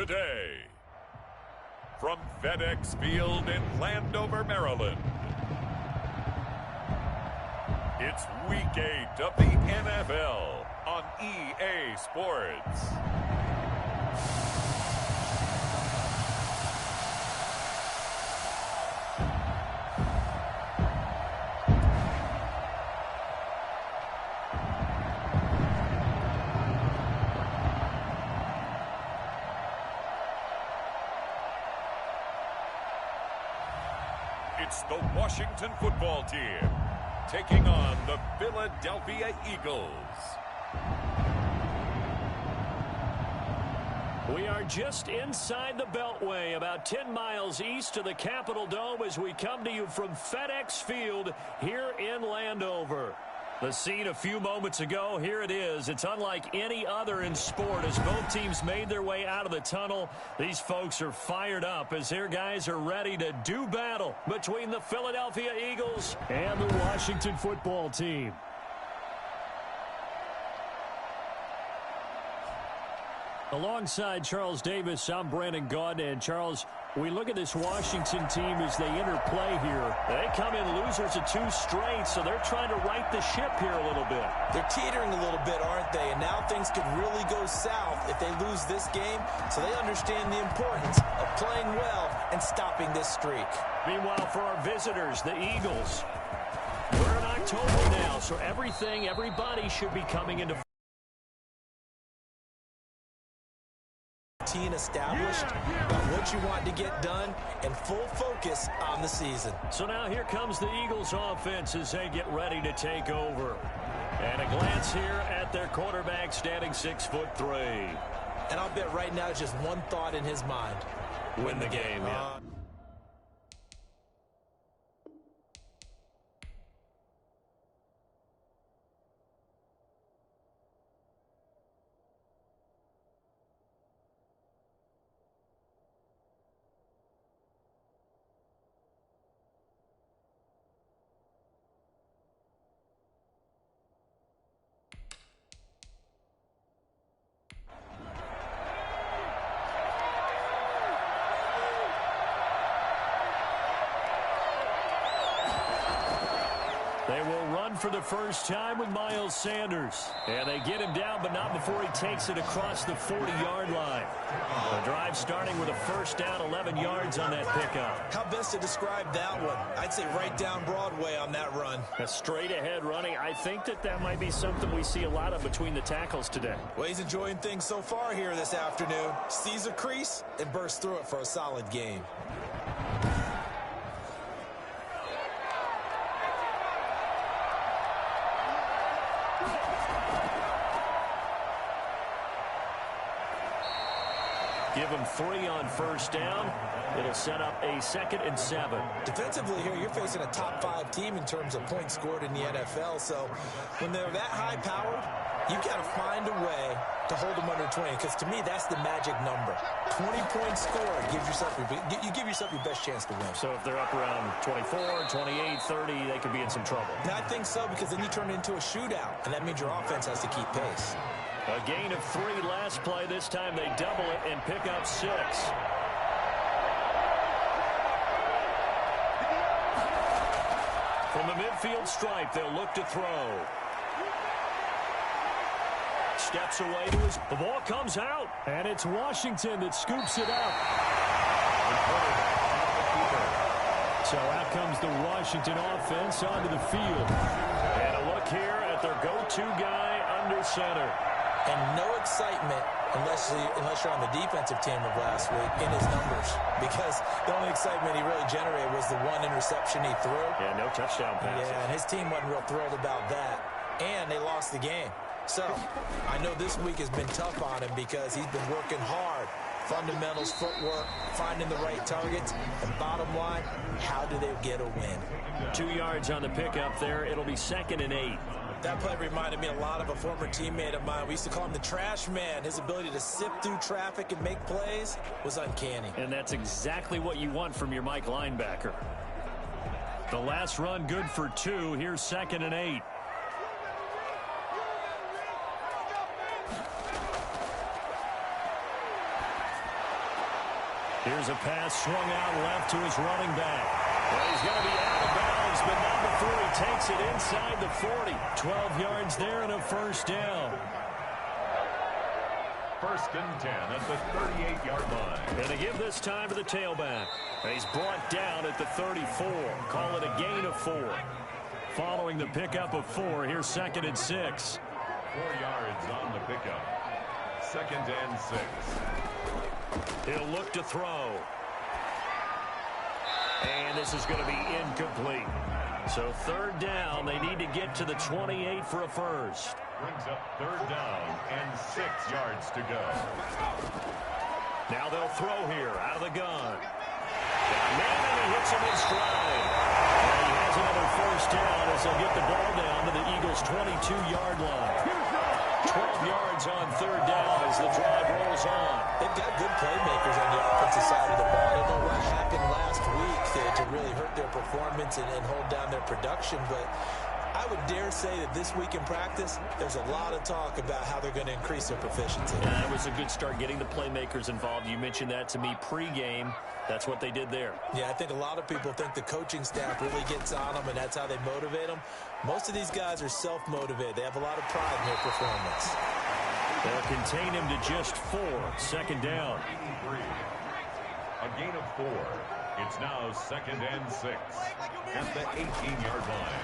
today. From FedEx Field in Landover, Maryland, it's Week 8 of the NFL on EA Sports. It's the Washington football team taking on the Philadelphia Eagles. We are just inside the Beltway, about 10 miles east of the Capitol Dome as we come to you from FedEx Field here in Landover. The scene a few moments ago, here it is. It's unlike any other in sport as both teams made their way out of the tunnel. These folks are fired up as their guys are ready to do battle between the Philadelphia Eagles and the Washington football team. Alongside Charles Davis, I'm Brandon Gaudin. And Charles, we look at this Washington team as they interplay here. They come in losers of 2 straight, so they're trying to right the ship here a little bit. They're teetering a little bit, aren't they? And now things could really go south if they lose this game, so they understand the importance of playing well and stopping this streak. Meanwhile, for our visitors, the Eagles, we're in October now, so everybody should be coming into routine established about what you want to get done and full focus on the season. So now here comes the Eagles offense as they get ready to take over. And a glance here at their quarterback standing 6'3". And I'll bet right now just one thought in his mind. Win the game, yeah. They will run for the first time with Miles Sanders. And they get him down, but not before he takes it across the 40-yard line. The drive starting with a first down, 11 yards on that pickup. How best to describe that one? I'd say right down Broadway on that run. A straight-ahead running. I think that might be something we see a lot of between the tackles today. Well, he's enjoying things so far here this afternoon. Sees a crease and bursts through it for a solid game. Give him 3 on first down. It'll set up a 2nd and 7. Defensively here, you're facing a top 5 team in terms of points scored in the NFL. So when they're that high-powered, you've got to find a way to hold them under 20. Because to me, that's the magic number. 20 points scored gives yourself your best chance to win. So if they're up around 24, 28, 30, they could be in some trouble. And I think so, because then you turn it into a shootout, and that means your offense has to keep pace. A gain of 3 last play. This time they double it and pick up 6. From the midfield stripe, they'll look to throw. Steps away to his... The ball comes out, and it's Washington that scoops it up. So out comes the Washington offense onto the field. And a look here at their go-to guy under center. And no excitement unless you're on the defensive team of last week in his numbers. Because the only excitement he really generated was the 1 interception he threw. Yeah, no touchdown passes. Yeah, and his team wasn't real thrilled about that. And they lost the game. So I know this week has been tough on him because he's been working hard. Fundamentals, footwork, finding the right targets. And bottom line, how do they get a win? 2 yards on the pickup there. It'll be 2nd and 8. That play reminded me a lot of a former teammate of mine. We used to call him the trash man. His ability to sift through traffic and make plays was uncanny. And that's exactly what you want from your Mike linebacker. The last run good for 2. Here's 2nd and 8. Here's a pass swung out left to his running back. Well, he's going to be out of bounds, but not before he takes it inside the 40. 12 yards there and a first down. First and 10 at the 38-yard line. Going to give this time to the tailback. He's brought down at the 34. Call it a gain of 4. Following the pickup of 4, here's 2nd and 6. 4 yards on the pickup. 2nd and 6. He'll look to throw. And this is going to be incomplete. So 3rd down, they need to get to the 28 for a first. Brings up 3rd down and 6 yards to go. Now they'll throw here out of the gun. And he hits him in stride. And he has another first down as they'll get the ball down to the Eagles' 22-yard line. 12 yards on 3rd down as the drive rolls on. They've got good playmakers on the offensive side of the ball. I don't know what happened last week to really hurt their performance and hold down their production, but I would dare say that this week in practice, there's a lot of talk about how they're going to increase their proficiency. Yeah, it was a good start getting the playmakers involved. You mentioned that to me pregame. That's what they did there. Yeah, I think a lot of people think the coaching staff really gets on them, and that's how they motivate them. Most of these guys are self-motivated. They have a lot of pride in their performance. They'll contain him to just 4. 2nd down. A gain of 4. It's now 2nd and 6 at the 18-yard line.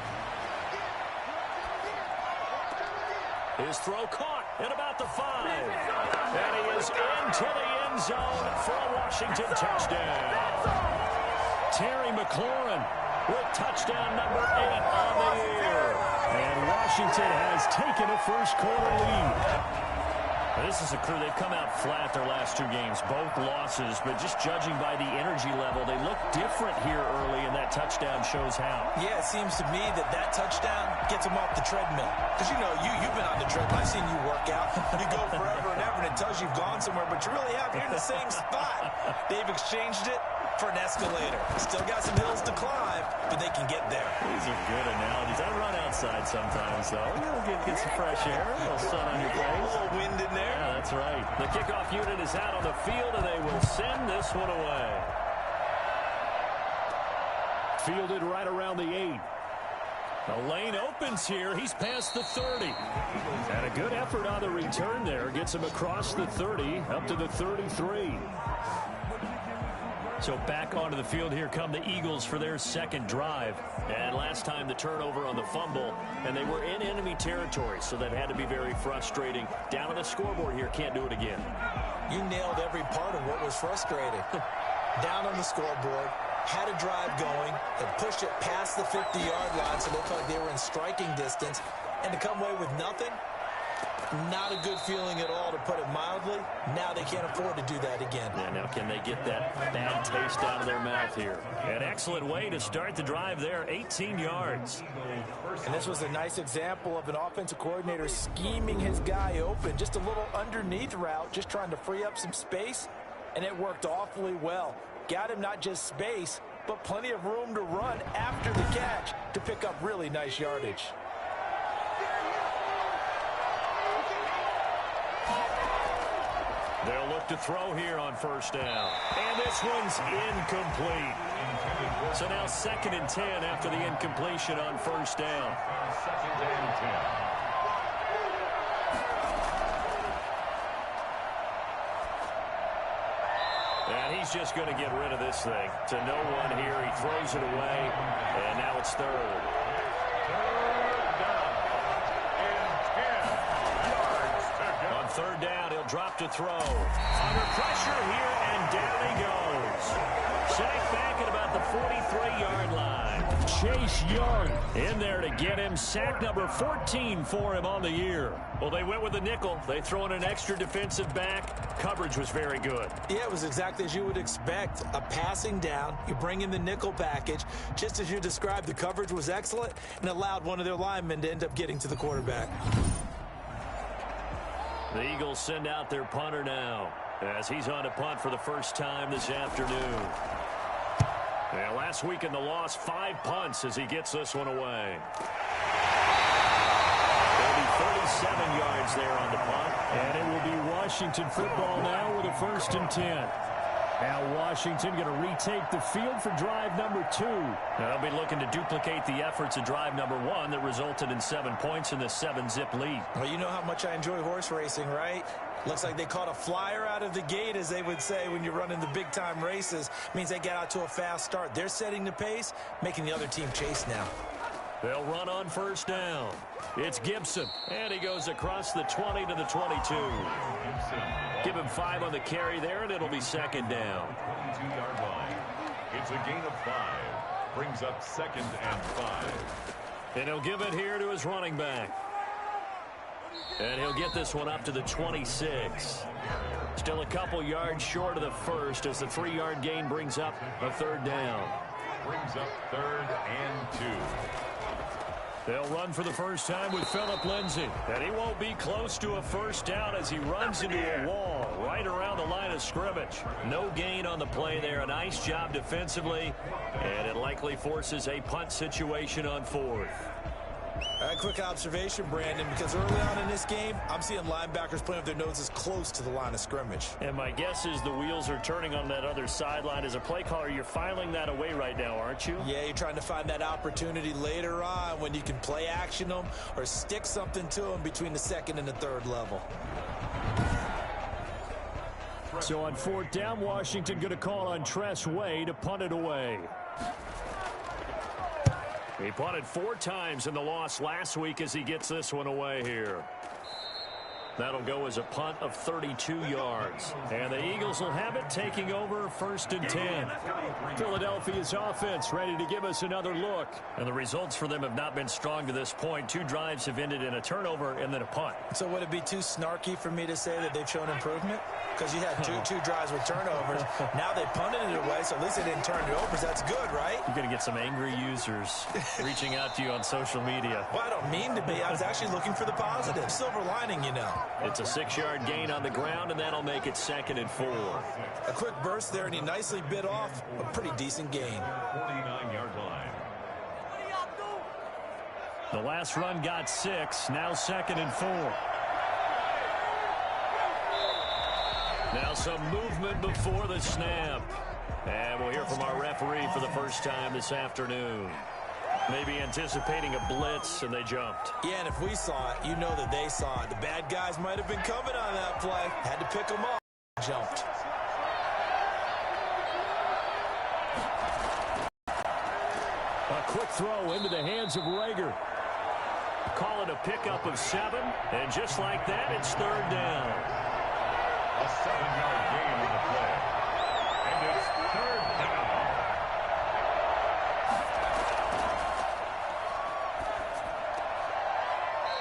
His throw caught at about the 5. And he is into the end zone for a Washington touchdown. Terry McLaurin with touchdown number 8 on the year. And Washington has taken a first-quarter lead. This is a crew. They've come out flat their last 2 games, both losses, but just judging by the energy level, they look different here early, and that touchdown shows how. Yeah, it seems to me that touchdown gets them off the treadmill. Because, you know, you've been on the treadmill. I've seen you work out. You go forever and ever, and it tells you you've gone somewhere, but you really have. You're in the same spot. They've exchanged it for an escalator. Still got some hills to climb, but they can get there. These are good analogies. I run outside sometimes, though. You'll get some fresh air, a little sun on your face. A little wind in there. Yeah, that's right. The kickoff unit is out on the field, and they will send this one away. Fielded right around the 8. The lane opens here. He's past the 30. And a good effort on the return there. Gets him across the 30, up to the 33. So back onto the field here come the Eagles for their 2nd drive. And last time the turnover on the fumble, and they were in enemy territory, so that had to be very frustrating. Down on the scoreboard here, can't do it again. You nailed every part of what was frustrating. Down on the scoreboard, had a drive going, and pushed it past the 50-yard line, so it looked like they were in striking distance. And to come away with nothing, not a good feeling at all, to put it mildly. Now they can't afford to do that again. Yeah, now can they get that bad taste out of their mouth here? An excellent way to start the drive there, 18 yards. And this was a nice example of an offensive coordinator scheming his guy open. Just a little underneath route, just trying to free up some space, and it worked awfully well. Got him not just space, but plenty of room to run after the catch to pick up really nice yardage. They'll look to throw here on 1st down. And this one's incomplete. So now 2nd and 10 after the incompletion on 1st down. 2nd and 10. And he's just going to get rid of this thing. To no one here. He throws it away. And now it's 3rd. 3rd down and 10 yards to go. On 3rd down, he'll drop to throw. Under pressure here, and down he goes. Sacked back at about the 43-yard line. Chase Young in there to get him. Sack number 14 for him on the year. Well, they went with the nickel. They throw in an extra defensive back. Coverage was very good. Yeah, it was exactly as you would expect. A passing down. You bring in the nickel package. Just as you described, the coverage was excellent and allowed one of their linemen to end up getting to the quarterback. The Eagles send out their punter now as he's on a punt for the first time this afternoon. Yeah, last week in the loss, 5 punts as he gets this one away. There'll be 37 yards there on the punt. And it will be Washington football now with a 1st and 10. Now Washington going to retake the field for drive number 2. Now they'll be looking to duplicate the efforts of drive number 1 that resulted in 7 points in the 7-zip lead. Well, you know how much I enjoy horse racing, right? Looks like they caught a flyer out of the gate, as they would say when you're running the big-time races. Means they get out to a fast start. They're setting the pace, making the other team chase now. They'll run on first down. It's Gibson, and he goes across the 20 to the 22. Give him 5 on the carry there, and it'll be second down. 22-yard line. It's a gain of 5. Brings up 2nd and 5. And he'll give it here to his running back. And he'll get this one up to the 26. Still a couple yards short of the first as the 3-yard gain brings up a third down. Brings up 3rd and 2. They'll run for the first time with Phillip Lindsay. And he won't be close to a first down as he runs into a wall right around the line of scrimmage. No gain on the play there. A nice job defensively. And it likely forces a punt situation on 4th. A quick observation, Brandon, because early on in this game, I'm seeing linebackers playing with their noses close to the line of scrimmage. And my guess is the wheels are turning on that other sideline. As a play caller, you're filing that away right now, aren't you? Yeah, you're trying to find that opportunity later on when you can play action them or stick something to them between the 2nd and the 3rd level. So on 4th down, Washington going to call on Tress Way to punt it away. He punted 4 times in the loss last week as he gets this one away here. That'll go as a punt of 32 yards. And the Eagles will have it, taking over 1st and 10. Philadelphia's offense ready to give us another look. And the results for them have not been strong to this point. 2 drives have ended in a turnover and then a punt. So would it be too snarky for me to say that they've shown improvement? Because you had two drives with turnovers. Now they punted it away, so at least they didn't turn it over. So that's good, right? You're going to get some angry users reaching out to you on social media. Well, I don't mean to be. I was actually looking for the positive. Silver lining, you know. It's a 6-yard gain on the ground, and that'll make it 2nd and 4. A quick burst there, and he nicely bit off a pretty decent gain. 49-yard line. The last run got 6. Now 2nd and 4. Now some movement before the snap. And we'll hear from our referee for the first time this afternoon. Maybe anticipating a blitz, and they jumped. Yeah, and if we saw it, you know that they saw it. The bad guys might have been coming on that play. Had to pick them up. Jumped. A quick throw into the hands of Rager. Call it a pickup of 7, and just like that, it's 3rd down. A 7-yard gain on the play. And it's 3rd down.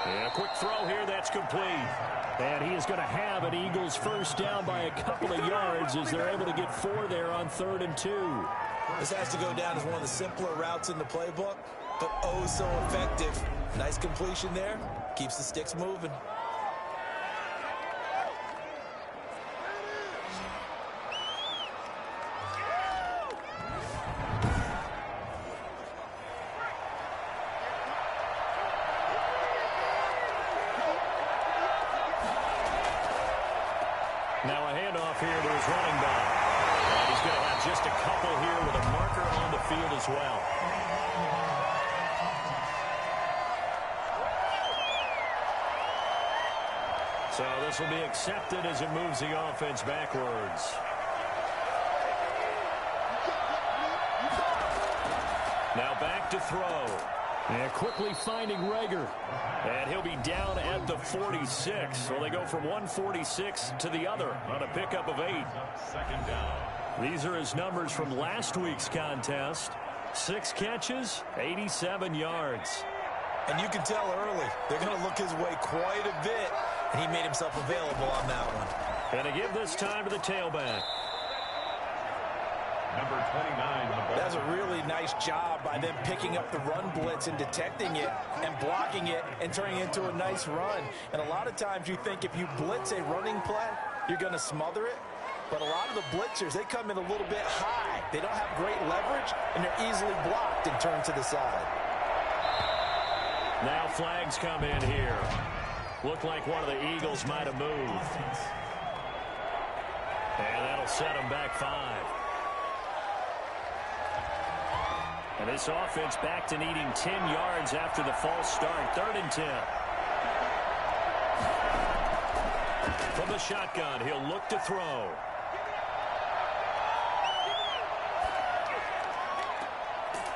And a quick throw here, that's complete. And he is going to have an Eagles first down by a couple of yards as they're able to get 4 there on 3rd and 2. This has to go down as one of the simpler routes in the playbook, but oh so effective. Nice completion there. Keeps the sticks moving. Now a handoff here to his running back. And he's going to have just a couple here with a marker on the field as well. So this will be accepted as it moves the offense backwards. Now back to throw. And quickly finding Rager. And he'll be down at the 46. So they go from 146 to the other on a pickup of 8. 2nd down. These are his numbers from last week's contest. 6 catches, 87 yards. And you can tell early, they're going to look his way quite a bit. And he made himself available on that one. And to give this time to the tailback. Number 29. That's a really nice job by them picking up the run blitz and detecting it and blocking it and turning it into a nice run. And a lot of times you think if you blitz a running play, you're going to smother it. But a lot of the blitzers, they come in a little bit high. They don't have great leverage, and they're easily blocked and turned to the side. Now flags come in here. Looked like one of the Eagles might have moved. And that'll That'll set them back 5. And this offense back to needing 10 yards after the false start. 3rd and 10. From the shotgun, he'll look to throw.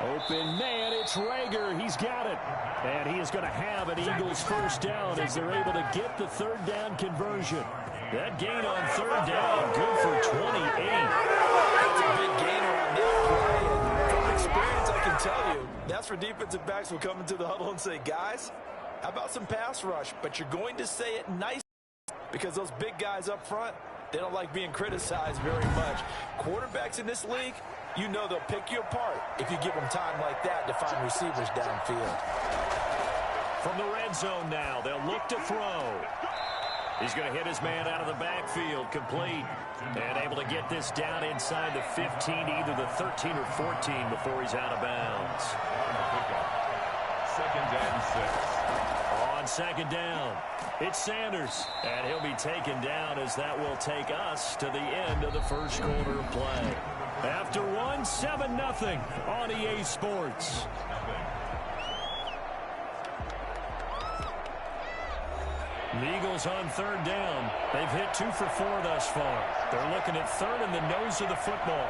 Open man, it's Rager. He's got it. And he is going to have an Eagles first down as they're able to get the 3rd down conversion. That gain on 3rd down, good for 28. That's a big gainer on that play. And from experience, I can tell you, that's where defensive backs will come into the huddle and say, guys, how about some pass rush? But you're going to say it nice because those big guys up front, they don't like being criticized very much. Quarterbacks in this league, you know they'll pick you apart if you give them time like that to find receivers downfield. From the red zone now, they'll look to throw. He's going to hit his man out of the backfield, complete. And able to get this down inside the 15, either the 13 or 14 before he's out of bounds. 2nd and 6. On 2nd down, it's Sanders. And he'll be taken down as that will take us to the end of the first quarter of play. After 7-0 on EA Sports. The Eagles on 3rd down. They've hit 2 for 4 thus far. They're looking at 3rd in the nose of the football.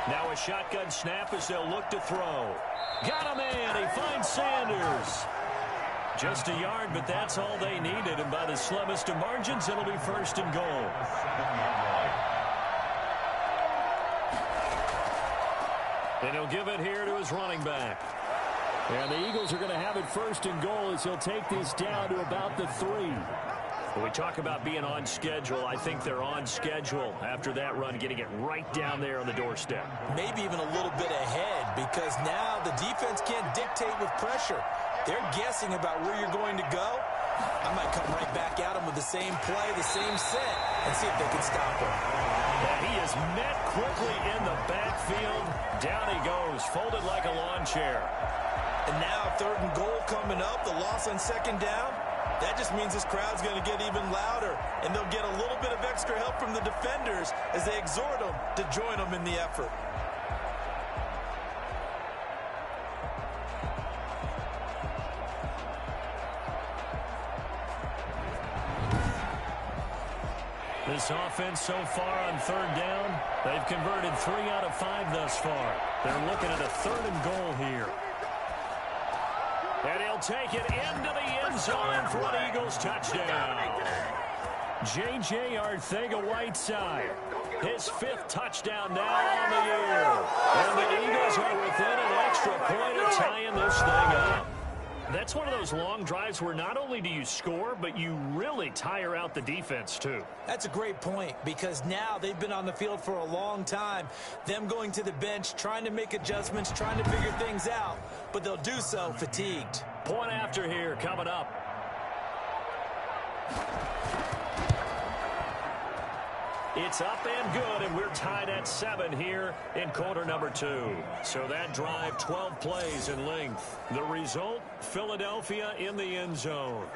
Now a shotgun snap as they'll look to throw. Got a man. He finds Sanders. Just a yard, but that's all they needed. And by the slimmest of margins, it'll be 1st and goal. And he'll give it here to his running back. And the Eagles are going to have it 1st and goal as he'll take this down to about the 3. When we talk about being on schedule, I think they're on schedule after that run, getting it right down there on the doorstep. Maybe even a little bit ahead because now the defense can't dictate with pressure. They're guessing about where you're going to go. I might come right back at him with the same play, the same set, and see if they can stop him. And he is met quickly in the backfield. Down he goes, folded like a lawn chair. And now 3rd and goal coming up, the loss on 2nd down. That just means this crowd's going to get even louder, and they'll get a little bit of extra help from the defenders as they exhort them to join them in the effort. This offense so far on 3rd down, they've converted 3 out of 5 thus far. They're looking at a 3rd and goal here. And he'll take it into the end zone for an Eagles touchdown. J.J. Arcega-Whiteside, his 5th touchdown now on the year. And the Eagles are within an extra point of tying this thing up. That's one of those long drives where not only do you score, but you really tire out the defense, too. That's a great point because now they've been on the field for a long time. Them going to the bench, trying to make adjustments, trying to figure things out, but they'll do so fatigued. Point after here coming up. It's up and good, and we're tied at 7 here in quarter number 2. So that drive, 12 plays in length. The result, Philadelphia in the end zone.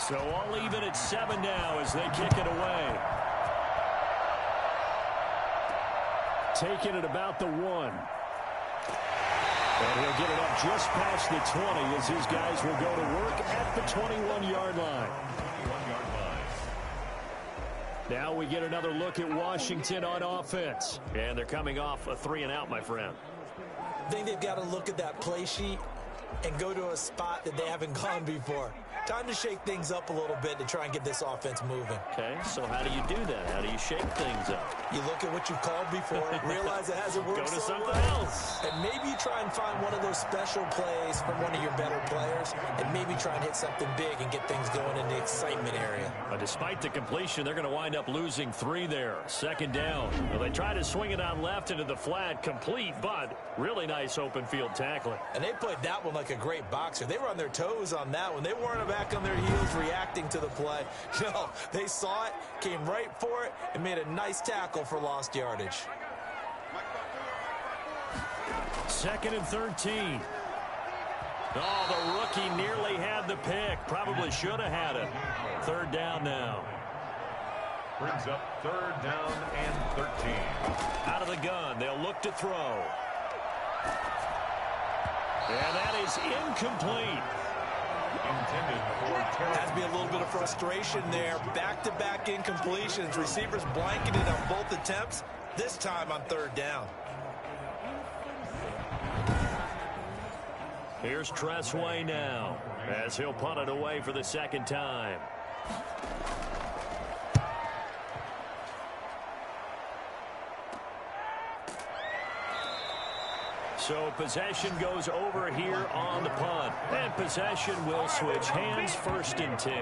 So all even at 7 now as they kick it away. Taking it about the 1. And he'll get it up just past the 20 as his guys will go to work at the 21-yard line. Now we get another look at Washington on offense. And they're coming off a 3-and-out, my friend. I think they've got to look at that play sheet and go to a spot that they haven't gone before. Time to shake things up a little bit to try and get this offense moving. Okay, so how do you do that? How do you shake things up? You look at what you've called before, realize it hasn't worked Go to so something well, else. and maybe you try and find one of those special plays from one of your better players, and maybe try and hit something big and get things going in the excitement area. But despite the completion, they're going to wind up losing 3 there. 2nd down. Well, they try to swing it on left into the flat, complete, but really nice open field tackling. And they played that one like a great boxer. They were on their toes on that one. They weren't back on their heels reacting to the play. No, they saw it, came right for it, and made a nice tackle for lost yardage. 2nd and 13. Oh, the He nearly had the pick. Probably should have had it. Third down now. Brings up third down and 13. Out of the gun. They'll look to throw. And that is incomplete. Intended for Has to be a little bit of frustration there. Back-to-back incompletions. Receivers blanketed on both attempts. This time on third down. Here's Tressway now as he'll punt it away for the second time. So possession goes over here on the punt. And possession will switch hands, 1st and 10.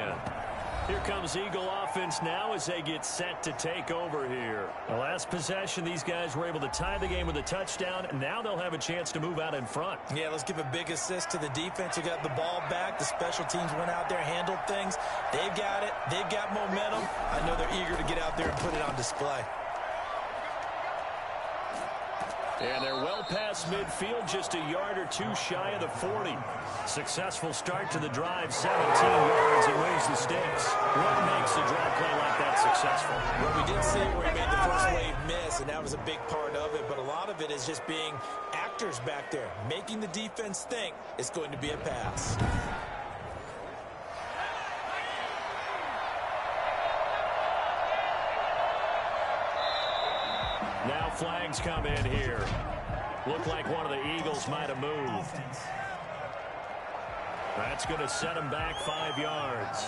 Here comes Eagle offense now as they get set to take over here. The last possession, these guys were able to tie the game with a touchdown. Now they'll have a chance to move out in front. Yeah, let's give a big assist to the defense who got the ball back. The special teams went out there, handled things. They've got it. They've got momentum. I know they're eager to get out there and put it on display. And they're well past midfield, just a yard or two shy of the 40. Successful start to the drive, 17 yards, and moves the sticks. What makes a draw play like that successful? Well, we did see where he made the first wave miss, and that was a big part of it. But a lot of it is just being actors back there, making the defense think it's going to be a pass. Now flags come in here. Looked like one of the Eagles might have moved. That's going to set them back 5 yards.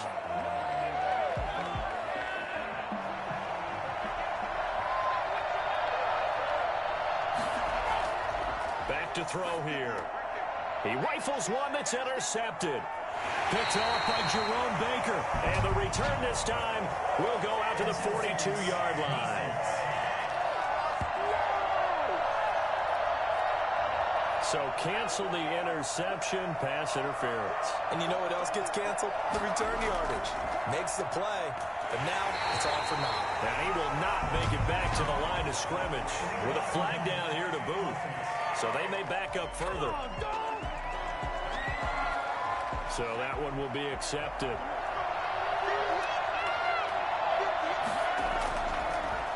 Back to throw here. He rifles one that's intercepted. Picked off by Jerome Baker. And the return this time will go out to the 42-yard line. So cancel the interception, pass interference. And you know what else gets canceled? The return yardage. Makes the play, but now it's all for naught. Now he will not make it back to the line of scrimmage with a flag down here to boot. So they may back up further. So that one will be accepted.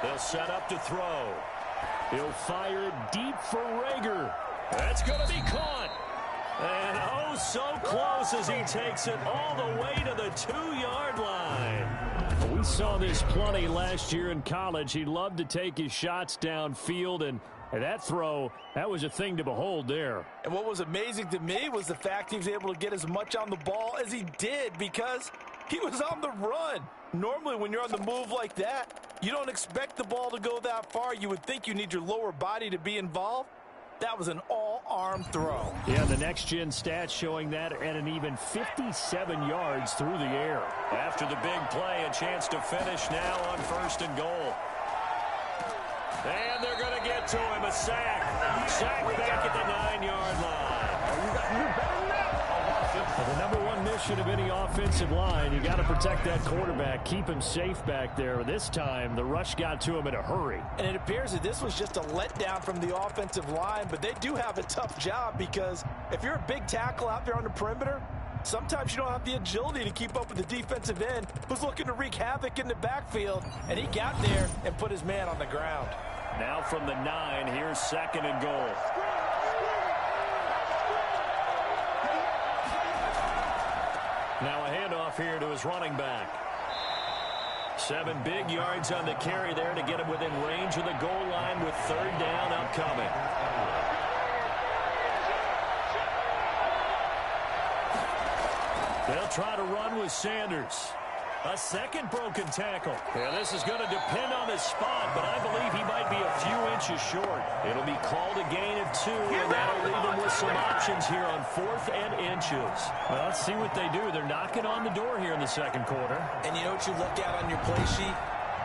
They'll set up to throw. He'll fire deep for Rager. That's going to be caught. And oh, so close as he takes it all the way to the 2-yard line. We saw this plenty last year in college. He loved to take his shots downfield, and that throw, that was a thing to behold there. And what was amazing to me was the fact he was able to get as much on the ball as he did because he was on the run. Normally, when you're on the move like that, you don't expect the ball to go that far. You would think you need your lower body to be involved. That was an all-arm throw. Yeah, the next-gen stats showing that at an even 57 yards through the air. After the big play, a chance to finish now on 1st and goal. And they're going to get to him, a sack. Sack back at the 9-yard line. Well, the number one mission of any offensive line, you got to protect that quarterback, keep him safe back there. This time, the rush got to him in a hurry. And it appears that this was just a letdown from the offensive line, but they do have a tough job because if you're a big tackle out there on the perimeter, sometimes you don't have the agility to keep up with the defensive end who's looking to wreak havoc in the backfield, and he got there and put his man on the ground. Now from the 9, here's 2nd and goal. Now a handoff here to his running back. 7 big yards on the carry there to get him within range of the goal line with 3rd down upcoming. They'll try to run with Sanders. A second broken tackle. Yeah, this is going to depend on his spot, but I believe he might be a few inches short. It'll be called a gain of 2, and that'll leave him with some options here on 4th and inches. Well, let's see what they do. They're knocking on the door here in the second quarter. And you know what you look at on your play sheet?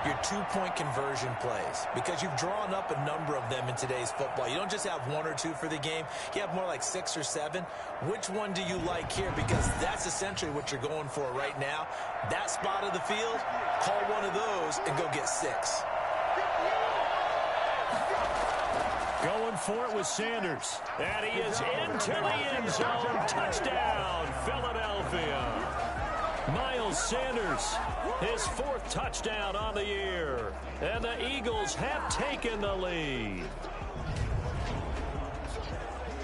Your 2-point conversion plays, because you've drawn up a number of them in today's football. You don't just have 1 or 2 for the game. You have more like 6 or 7. Which one do you like here? Because that's essentially what you're going for right now. That spot of the field, call one of those and go get 6. Going for it with Sanders. And he is into the end zone. Touchdown, Philadelphia. Philadelphia. Miles Sanders, his 4th touchdown on the year. And the Eagles have taken the lead.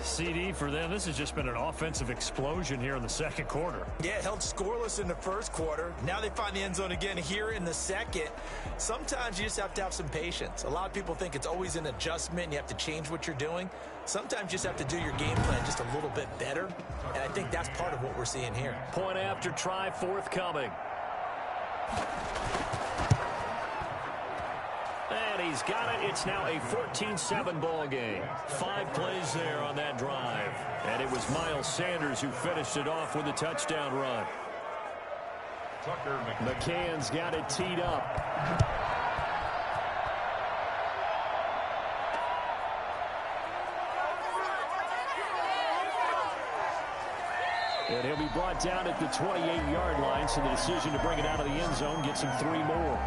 CD for them, this has just been an offensive explosion here in the second quarter. Yeah, held scoreless in the first quarter. Now they find the end zone again here in the second. Sometimes you just have to have some patience. A lot of people think it's always an adjustment and you have to change what you're doing. Sometimes you just have to do your game plan just a little bit better, and I think that's part of what we're seeing here. Point after try forthcoming. And he's got it. It's now a 14-7 ball game. 5 plays there on that drive. And it was Miles Sanders who finished it off with a touchdown run. McCann's got it teed up. And he'll be brought down at the 28-yard line, so the decision to bring it out of the end zone gets him 3 more.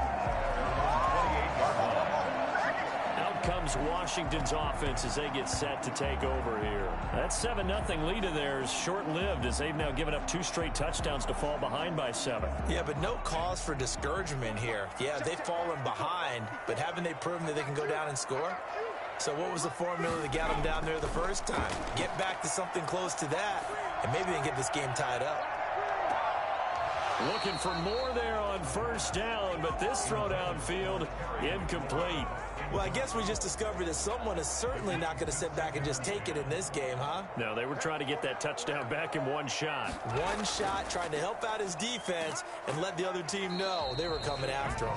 Out comes Washington's offense as they get set to take over here. That 7-0 lead of theirs short-lived as they've now given up 2 straight touchdowns to fall behind by 7. Yeah, but no cause for discouragement here. Yeah, they've fallen behind, but haven't they proven that they can go down and score? So what was the formula that got them down there the first time? Get back to something close to that, and maybe they can get this game tied up. Looking for more there on first down, but this throw downfield incomplete. Well, I guess we just discovered that someone is certainly not going to sit back and just take it in this game, huh? No, they were trying to get that touchdown back in one shot. One shot, trying to help out his defense and let the other team know they were coming after him.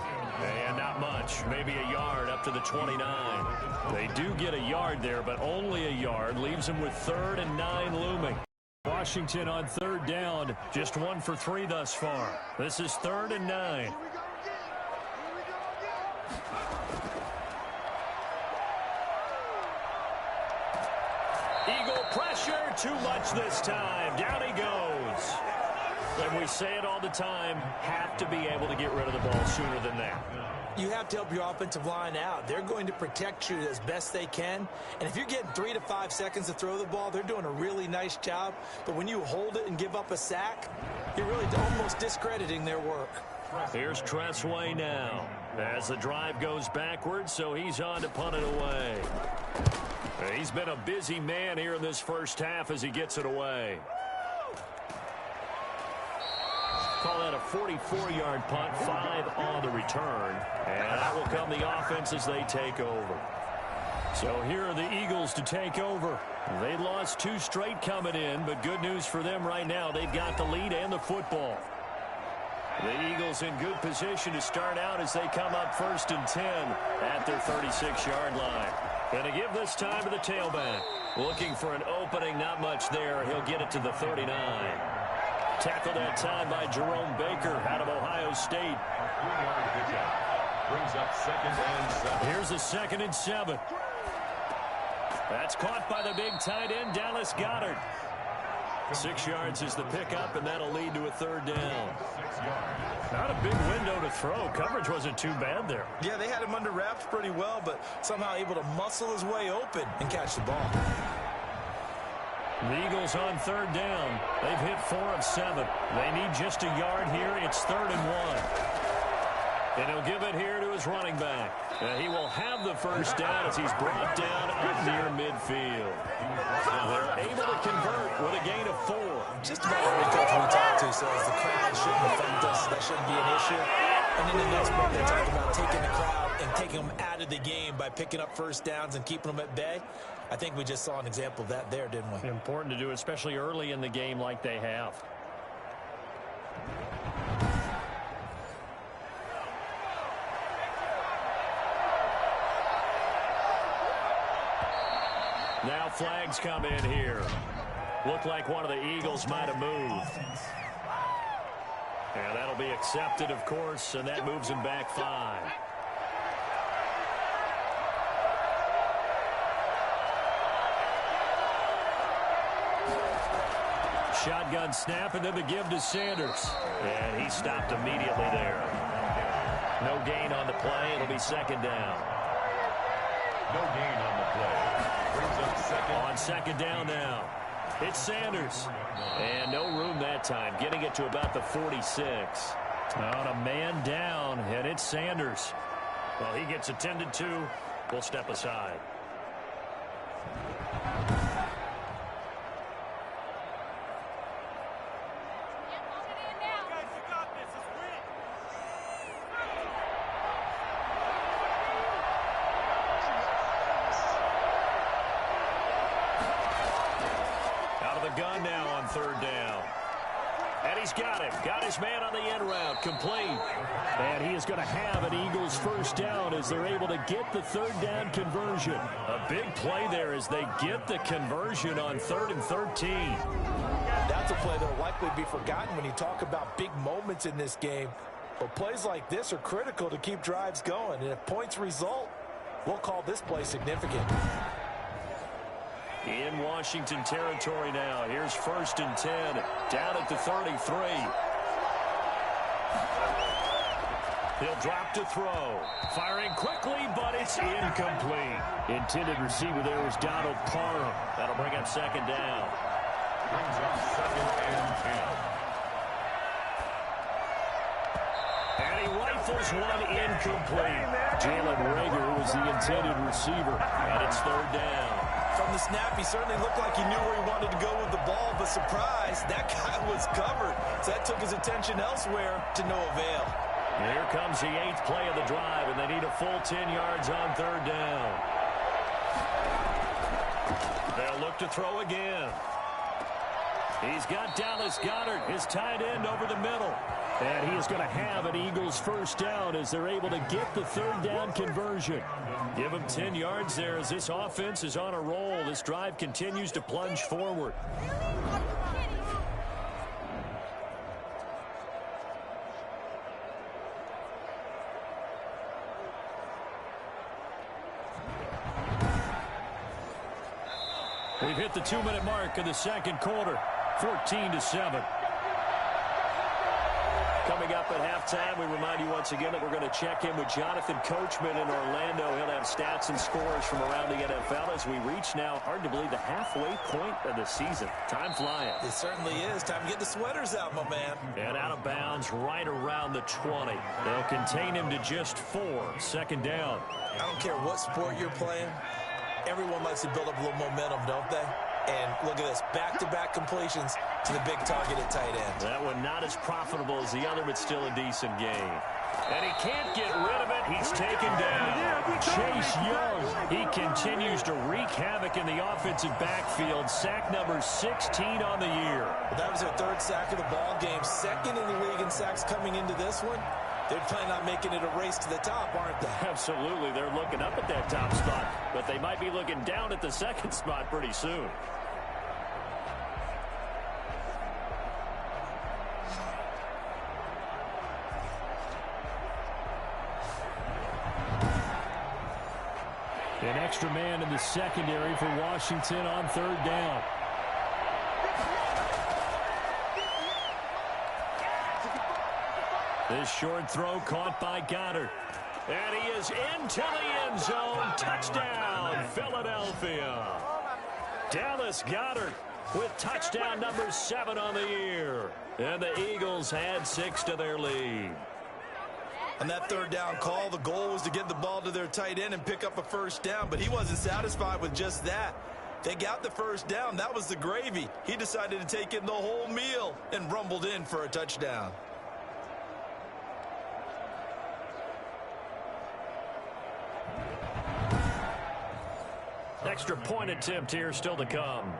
And not much, maybe a yard up to the 29. They do get a yard there, but only a yard. Leaves them with 3rd and 9 looming. Washington on 3rd down, just 1 for 3 thus far. This is 3rd and 9. Eagle pressure, too much this time. Down he goes. And we say it all the time, have to be able to get rid of the ball sooner than that. You have to help your offensive line out. They're going to protect you as best they can. And if you're getting 3 to 5 seconds to throw the ball, they're doing a really nice job. But when you hold it and give up a sack, you're really almost discrediting their work. Here's Tressway now as the drive goes backwards, so he's on to punt it away. He's been a busy man here in this first half as he gets it away. Call that a 44-yard punt, 5 on the return. And that will come the offense as they take over. So here are the Eagles to take over. They lost 2 straight coming in, but good news for them right now. They've got the lead and the football. The Eagles in good position to start out as they come up 1st and 10 at their 36-yard line. Going to give this time to the tailback. Looking for an opening, not much there. He'll get it to the 39. Tackled that time by Jerome Baker out of Ohio State. Brings up 2nd and 7. Here's a 2nd and 7. That's caught by the big tight end, Dallas Goedert. 6 yards is the pickup, and that'll lead to a 3rd down. Not a big window to throw. Coverage wasn't too bad there. Yeah, they had him under wraps pretty well, but somehow able to muscle his way open and catch the ball. The Eagles on 3rd down. They've hit 4 of 7. They need just a yard here. It's 3rd and 1. And he'll give it here to his running back. He will have the first down as he's brought down up near midfield. They're able to convert with a gain of 4. Just about every coach we talk to says the crowd shouldn't affect us. That shouldn't be an issue. And then the next part, they talk about taking the crowd and taking them out of the game by picking up first downs and keeping them at bay. I think we just saw an example of that there, didn't we? Important to do, especially early in the game like they have. Now flags come in here. Looked like one of the Eagles might have moved. And that'll be accepted, of course, and that moves him back 5. Shotgun snap, and then the give to Sanders. And he stopped immediately there. No gain on the play. It'll be 2nd down. No gain on the play. Brings up 2nd. On 2nd down now. It's Sanders. And no room that time, getting it to about the 46. On a man down, and it's Sanders. Well, he gets attended to. We'll step aside. Gun now on third down. And he's got him. Got his man on the end route. Complete. And he is going to have an Eagles first down as they're able to get the third down conversion. A big play there as they get the conversion on 3rd and 13. That's a play that will likely be forgotten when you talk about big moments in this game. But plays like this are critical to keep drives going. And if points result, we'll call this play significant. In Washington territory now. Here's 1st and 10. Down at the 33. He'll drop to throw. Firing quickly, but it's incomplete. Intended receiver there was Donald Parham. That'll bring up 2nd down. Brings up 2nd and 10. And he rifles one incomplete. Jalen Reagor was the intended receiver. And it's 3rd down. From the snap, he certainly looked like he knew where he wanted to go with the ball, but surprise, that guy was covered. So that took his attention elsewhere to no avail. And here comes the 8th play of the drive, and they need a full 10 yards on 3rd down. They'll look to throw again. He's got Dallas Goedert, his tight end, over the middle. And he is going to have an Eagles first down as they're able to get the 3rd down conversion. Give him 10 yards there as this offense is on a roll. This drive continues to plunge forward. We've hit the 2-minute mark of the 2nd quarter. 14-7. Coming up at halftime, we remind you once again that we're going to check in with Jonathan Coachman in Orlando. He'll have stats and scores from around the NFL as we reach now, hard to believe, the halfway point of the season. Time flying. It certainly is. Time to get the sweaters out, my man. And out of bounds right around the 20. They'll contain him to just 4. 2nd down. I don't care what sport you're playing. Everyone likes to build up a little momentum, don't they? And look at this, back-to-back completions to the big targeted tight end. That one not as profitable as the other, but still a decent game. And he can't get rid of it. He's taken down. Chase Young, he continues to wreak havoc in the offensive backfield. Sack number 16 on the year. That was their 3rd sack of the ball game. 2nd in the league in sacks coming into this one. They're planning on making it a race to the top, aren't they? Absolutely. They're looking up at that top spot, but they might be looking down at the 2nd spot pretty soon. An extra man in the secondary for Washington on 3rd down. This short throw caught by Goddard. And he is into the end zone. Touchdown, Philadelphia. Dallas Goedert with touchdown number 7 on the year. And the Eagles add 6 to their lead. On that 3rd down call, the goal was to get the ball to their tight end and pick up a first down, but he wasn't satisfied with just that. They got the first down. That was the gravy. He decided to take in the whole meal and rumbled in for a touchdown. Extra point attempt here still to come.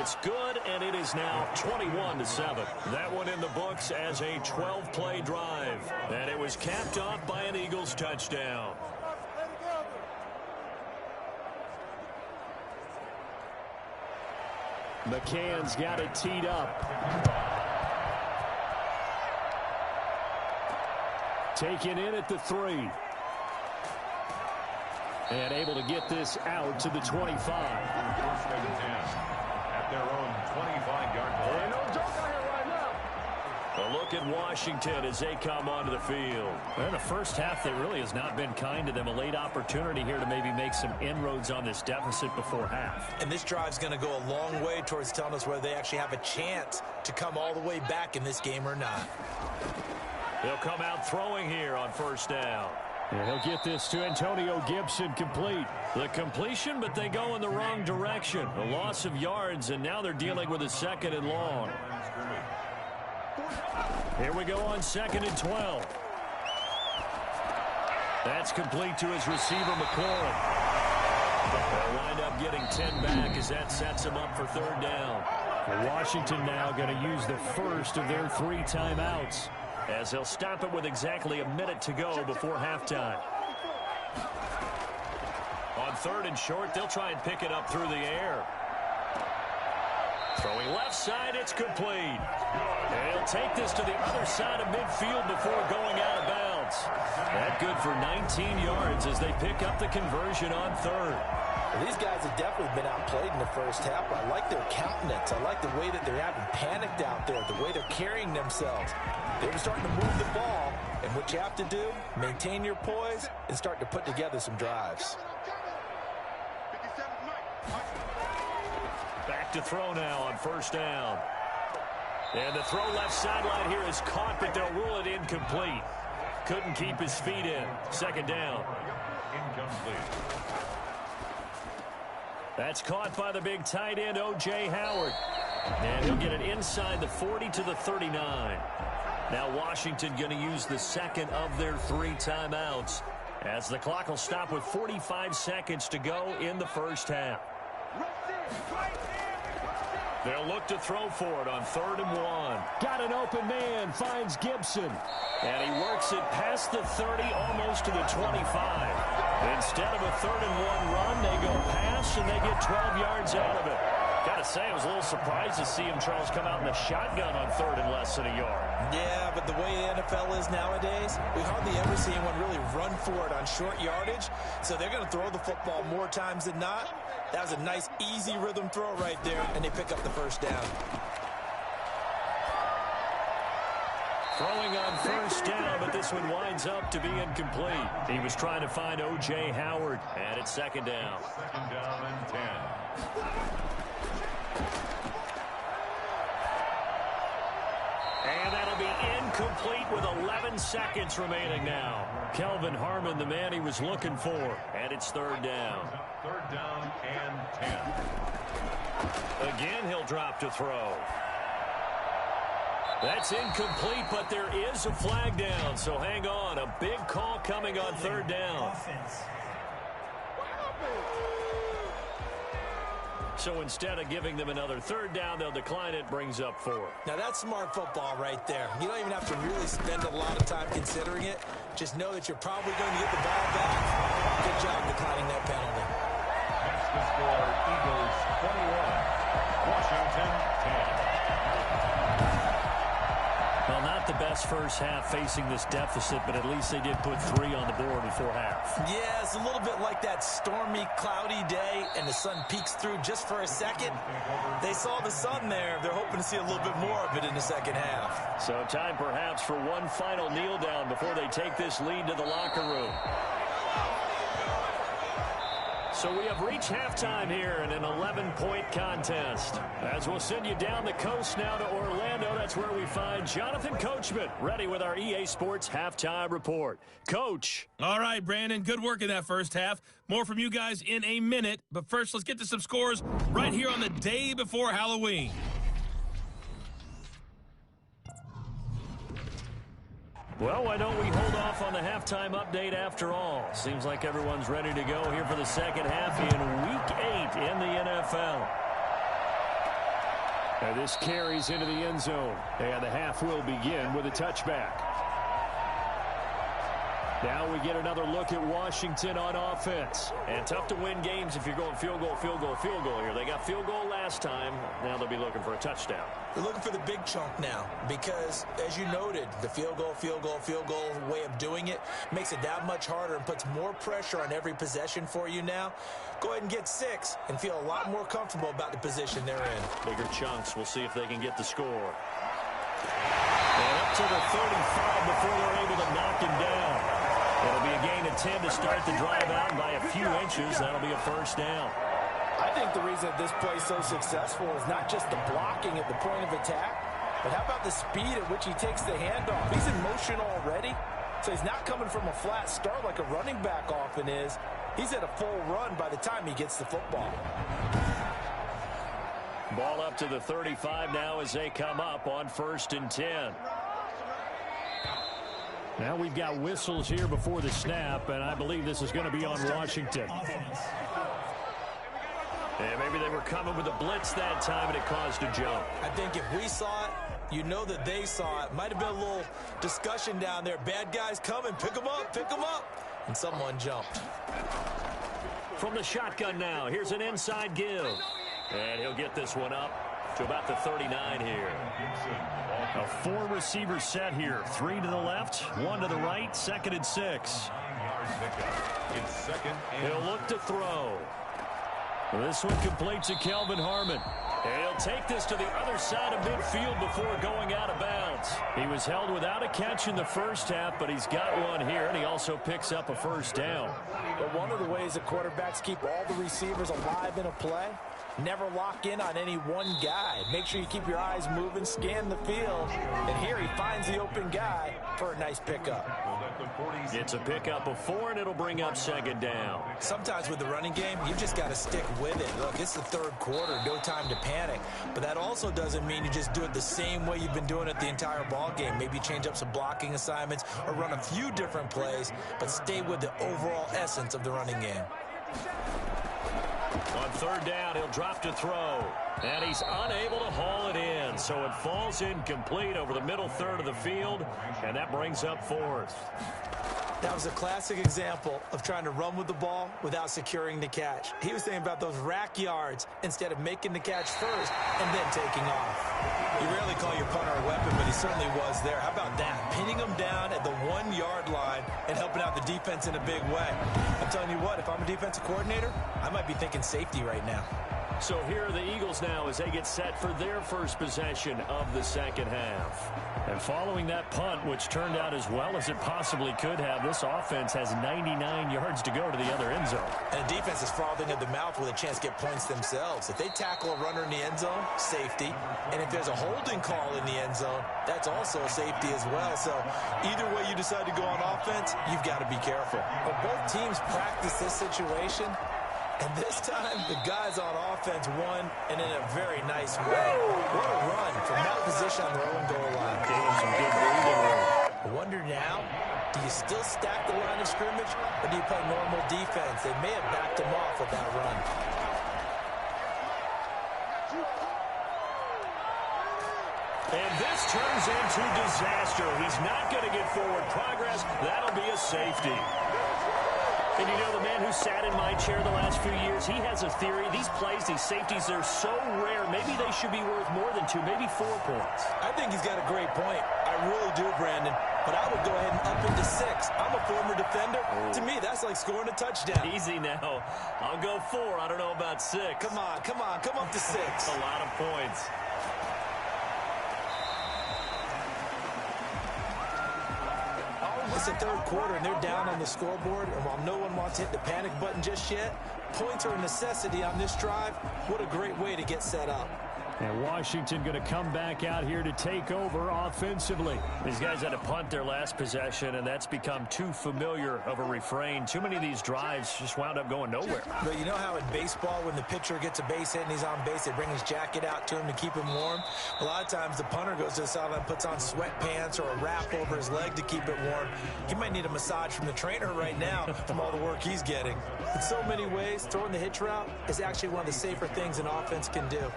It's good, and it is now 21-7. That one in the books as a 12-play drive. And it was capped off by an Eagles touchdown. McCann's got it teed up. Taken in at the 3. And able to get this out to the 25. 1st and 10 at their own 25-yard line. No joke out here right now. A look at Washington as they come onto the field. In the first half, that really has not been kind to them. A late opportunity here to maybe make some inroads on this deficit before half. And this drive's going to go a long way towards telling us whether they actually have a chance to come all the way back in this game or not. They'll come out throwing here on first down. And he'll get this to Antonio Gibson complete. The completion, but they go in the wrong direction. A loss of yards, and now they're dealing with a 2nd and long. Here we go on 2nd and 12. That's complete to his receiver, McLaurin. They'll wind up getting 10 back as that sets him up for 3rd down. Washington now going to use the first of their 3 timeouts, as they'll stop it with exactly a minute to go before halftime. On 3rd and short, they'll try and pick it up through the air. Throwing left side, it's complete. They'll take this to the other side of midfield before going out of bounds. That good for 19 yards as they pick up the conversion on 3rd. Well, these guys have definitely been outplayed in the first half. I like their countenance. I like the way that they're having panicked out there, the way they're carrying themselves. They're starting to move the ball, and what you have to do, maintain your poise and start to put together some drives. Back to throw now on first down. And the throw left sideline here is caught, but they'll rule it incomplete. Couldn't keep his feet in. 2nd down. Incomplete. That's caught by the big tight end, O.J. Howard. And he'll get it inside the 40 to the 39. Now Washington going to use the 2nd of their 3 timeouts, as the clock will stop with 45 seconds to go in the first half. They'll look to throw for it on 3rd and 1. Got an open man, finds Gibson. And he works it past the 30, almost to the 25. Instead of a 3rd and 1 run, they go pass, and they get 12 yards out of it. Got to say, I was a little surprised to see him, Charles, come out in the shotgun on 3rd and less than a yard. Yeah, but the way the NFL is nowadays, we hardly ever see anyone really run for it on short yardage. So they're going to throw the football more times than not. That was a nice, easy rhythm throw right there, and they pick up the first down. Throwing on first down, but this one winds up to be incomplete. He was trying to find O.J. Howard, and it's 2nd down. 2nd down and 10. And that'll be incomplete with 11 seconds remaining now. Kelvin Harmon, the man he was looking for, and it's 3rd down. 3rd down and 10. Again, he'll drop to throw. That's incomplete, but there is a flag down, so hang on. A big call coming on 3rd down. So instead of giving them another 3rd down, they'll decline it, brings up 4. Now, that's smart football right there. You don't even have to really spend a lot of time considering it. Just know that you're probably going to get the ball back. Good job declining that penalty. That's the score. Eagles 21. Washington 10. Well, not the best first half facing this deficit, but at least they did put 3 on the board before half. Yeah, it's a little bit like that stormy, cloudy day, and the sun peeks through just for a second. They saw the sun there. They're hoping to see a little bit more of it in the second half. So time perhaps for one final kneel down before they take this lead to the locker room. So we have reached halftime here in an 11-point contest. As we'll send you down the coast now to Orlando, that's where we find Jonathan Coachman, ready with our EA Sports Halftime Report. Coach. All right, Brandon, good work in that first half. More from you guys in a minute. But first, let's get to some scores right here on the day before Halloween. Well, why don't we hold off on the halftime update after all? Seems like everyone's ready to go here for the second half in Week 8 in the NFL. And this carries into the end zone. And the half will begin with a touchback. Now we get another look at Washington on offense. And tough to win games if you're going field goal, field goal, field goal here. They got field goal last time. Now they'll be looking for a touchdown. They're looking for the big chunk now because, as you noted, the field goal way of doing it makes it that much harder and puts more pressure on every possession for you now. Go ahead and get 6 and feel a lot more comfortable about the position they're in. Bigger chunks. We'll see if they can get the score. And up to the 35 before they're able to knock him down. It'll be a gain of 10 to start the drive out, and by a few inches, that'll be a first down. I think the reason this play is so successful is not just the blocking at the point of attack, but how about the speed at which he takes the handoff? He's in motion already, so he's not coming from a flat start like a running back often is. He's at a full run by the time he gets the football. Ball up to the 35 now as they come up on 1st and 10. Now we've got whistles here before the snap, and I believe this is going to be on Washington. Yeah, maybe they were coming with a blitz that time, and it caused a jump. I think if we saw it, you know that they saw it. Might have been a little discussion down there. Bad guys coming. Pick them up. Pick them up. And someone jumped. From the shotgun now, here's an inside give. And he'll get this one up to about the 39 here. A 4-receiver set here. 3 to the left, 1 to the right, 2nd and 6. It's second and He'll look to throw. This one completes to Kelvin Harmon. And he'll take this to the other side of midfield before going out of bounds. He was held without a catch in the first half, but he's got one here, and he also picks up a first down. But one of the ways that quarterbacks keep all the receivers alive in a play, never lock in on any one guy. Make sure you keep your eyes moving, scan the field, and here he finds the open guy for a nice pickup. It's a pickup of 4, and it'll bring up 2nd down. Sometimes with the running game, you just got to stick with it. Look, it's the 3rd quarter, no time to panic. But that also doesn't mean you just do it the same way you've been doing it the entire ball game. Maybe change up some blocking assignments or run a few different plays, but stay with the overall essence of the running game. On 3rd down, he'll drop to throw. And he's unable to haul it in. So it falls incomplete over the middle third of the field. And that brings up 4th. That was a classic example of trying to run with the ball without securing the catch. He was thinking about those rack yards instead of making the catch first and then taking off. You rarely call your punter a weapon, but he certainly was there. How about that? Pinning him down at the 1-yard line and helping out the defense in a big way. I'm telling you what, if I'm a defensive coordinator, I might be thinking safety right now. So here are the Eagles now as they get set for their first possession of the 2nd half. And following that punt, which turned out as well as it possibly could have, this offense has 99 yards to go to the other end zone. And the defense is frothing at the mouth with a chance to get points themselves. If they tackle a runner in the end zone, safety. And if there's a holding call in the end zone, that's also a safety as well. So either way you decide to go on offense, you've got to be careful. But both teams practice this situation. And this time, the guys on offense won, and in a very nice way. What a run from that position on their own goal line. Gave him some good breathing room. I wonder now, do you still stack the line of scrimmage, or do you play normal defense? They may have backed him off with that run. And this turns into disaster. He's not going to get forward progress. That'll be a safety. And you know, the man who sat in my chair the last few years, he has a theory. These plays, these safeties, they're so rare. Maybe they should be worth more than 2, maybe 4 points. I think he's got a great point. I really do, Brandon. But I would go ahead and up into 6. I'm a former defender. To me, that's like scoring a touchdown. Easy now. I'll go 4. I don't know about 6. Come on, come on. Come up to 6. A lot of points. It's the 3rd quarter, and they're down on the scoreboard. And while no one wants to hit the panic button just yet, points are a necessity on this drive. What a great way to get set up. And Washington going to come back out here to take over offensively. These guys had to punt their last possession, and that's become too familiar of a refrain. Too many of these drives just wound up going nowhere. But you know how in baseball, when the pitcher gets a base hit and he's on base, they bring his jacket out to him to keep him warm? A lot of times the punter goes to the sideline, puts on sweatpants or a wrap over his leg to keep it warm. He might need a massage from the trainer right now from all the work he's getting. In so many ways, throwing the hitch route is actually one of the safer things an offense can do.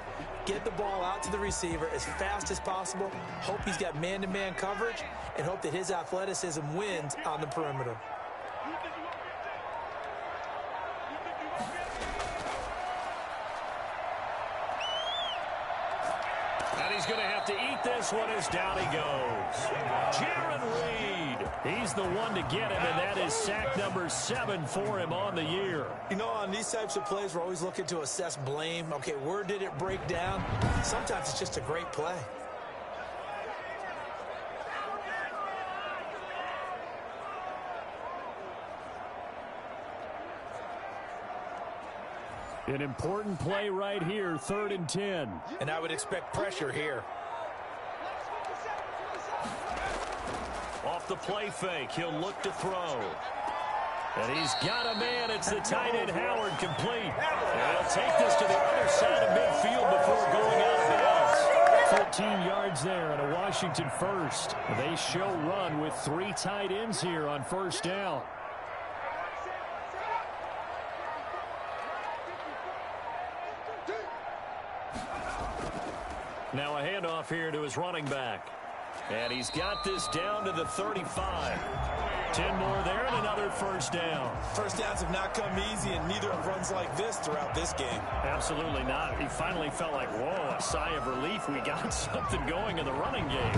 Get the ball out to the receiver as fast as possible, hope he's got man-to-man coverage, and hope that his athleticism wins on the perimeter. And he's going to have to eat this one as down he goes. Jaron Reed. He's the one to get him, and that is sack number 7 for him on the year. You know, on these types of plays, we're always looking to assess blame. Okay, where did it break down? Sometimes it's just a great play. An important play right here, 3rd and 10. And I would expect pressure here. Off the play fake, he'll look to throw. And he's got a man. It's the tight end, Howard, complete. And he'll take this to the other side of midfield before going out of bounds. 14 yards there and a Washington first. They show run with 3 tight ends here on 1st down. Now a handoff here to his running back. And he's got this down to the 35. 10 more there and another 1st down. First downs have not come easy, and neither have runs like this throughout this game. Absolutely not. He finally felt like, whoa, a sigh of relief. We got something going in the running game.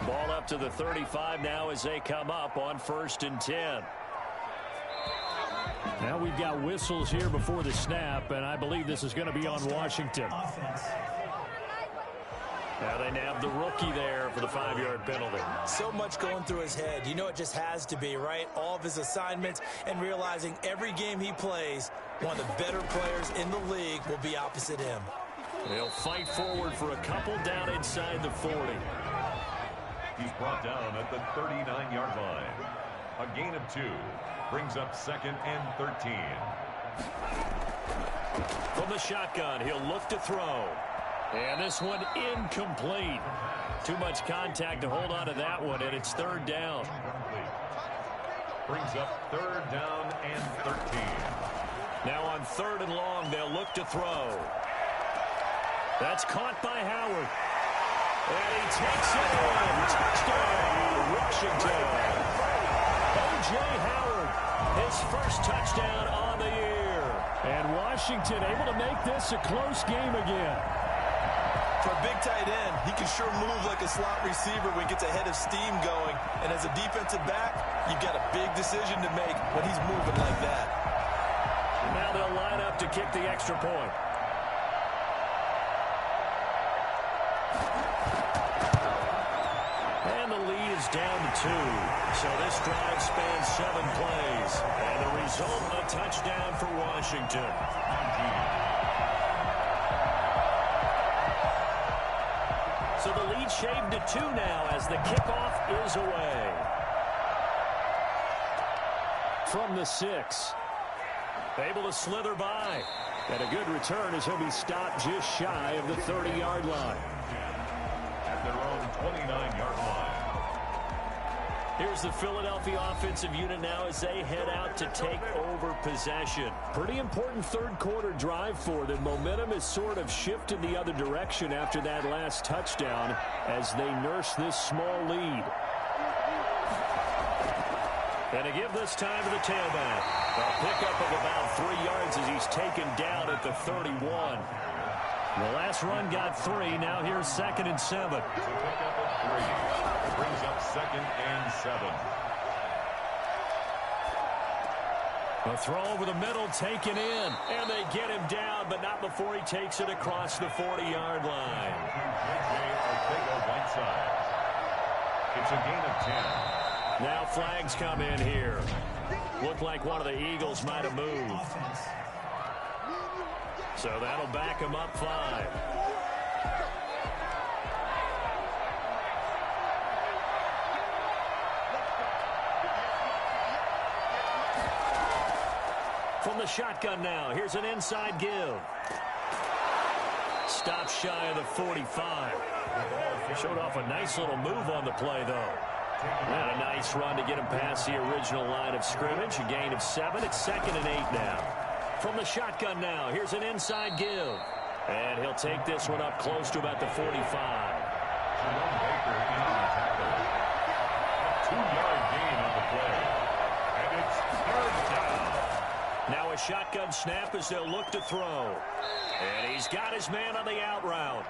Ball up to the 35 now as they come up on 1st and 10. Now we've got whistles here before the snap, and I believe this is going to be on Washington. Now they nab the rookie there for the 5-yard penalty. So much going through his head. You know it just has to be, right? All of his assignments and realizing every game he plays, one of the better players in the league will be opposite him. They'll fight forward for a couple down inside the 40. He's brought down at the 39-yard line. A gain of 2. Brings up 2nd and 13. From the shotgun, he'll look to throw. And this one incomplete. Too much contact to hold on to that one, and it's 3rd down. Brings up 3rd down and 13. Now on 3rd and long, they'll look to throw. That's caught by Howard. And he takes it in. Touchdown, Washington. O.J. Howard, his first touchdown on the year. And Washington able to make this a close game again. For a big tight end, he can sure move like a slot receiver when he gets a head of steam going. And as a defensive back, you've got a big decision to make when he's moving like that. Now they'll line up to kick the extra point. And the lead is down to 2. So this drive spans 7 plays. And the result, a touchdown for Washington. So the lead shaved to 2 now as the kickoff is away. From the 6. Able to slither by. And a good return as he'll be stopped just shy of the 30-yard line. At their own 29-yard line. Here's the Philadelphia offensive unit now as they head out to take over possession. Pretty important 3rd quarter drive for them. Momentum has sort of shifted the other direction after that last touchdown as they nurse this small lead. And to give this time to the tailback. A pickup of about 3 yards as he's taken down at the 31. The last run got 3. Now here's 2nd and 7. So pickup of 3. Brings up 2nd and 7. A throw over the middle taken in. And they get him down, but not before he takes it across the 40-yard line. It's a gain of 10. Now flags come in here. Looked like one of the Eagles might have moved. So that'll back him up 5. From the shotgun now, here's an inside give. Stop shy of the 45. Showed off a nice little move on the play, though. And a nice run to get him past the original line of scrimmage. A gain of 7. It's 2nd and 8 now. From the shotgun now, here's an inside give. And he'll take this one up close to about the 45. Jerome Baker in on the tackle. A 2-yard gain on the play. And it's 3rd down. Now a shotgun snap as they'll look to throw. And he's got his man on the out route.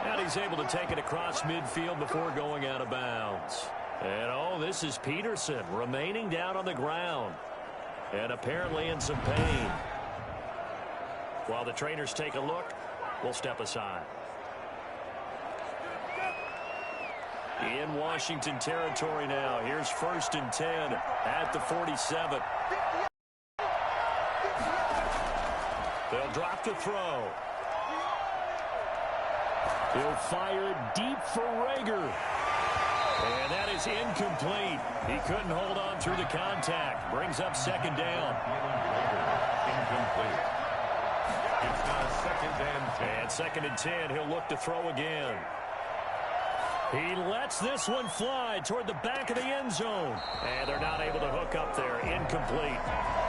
And he's able to take it across midfield before going out of bounds. And, oh, this is Peterson remaining down on the ground. And apparently in some pain. While the trainers take a look, we'll step aside. In Washington territory now. Here's 1st and 10 at the 47. They'll drop the throw. He'll fire it deep for Rager. And that is incomplete. He couldn't hold on through the contact. Brings up 2nd down. Incomplete. It's now 2nd and 10. And 2nd and 10, he'll look to throw again. He lets this one fly toward the back of the end zone. And they're not able to hook up there. Incomplete.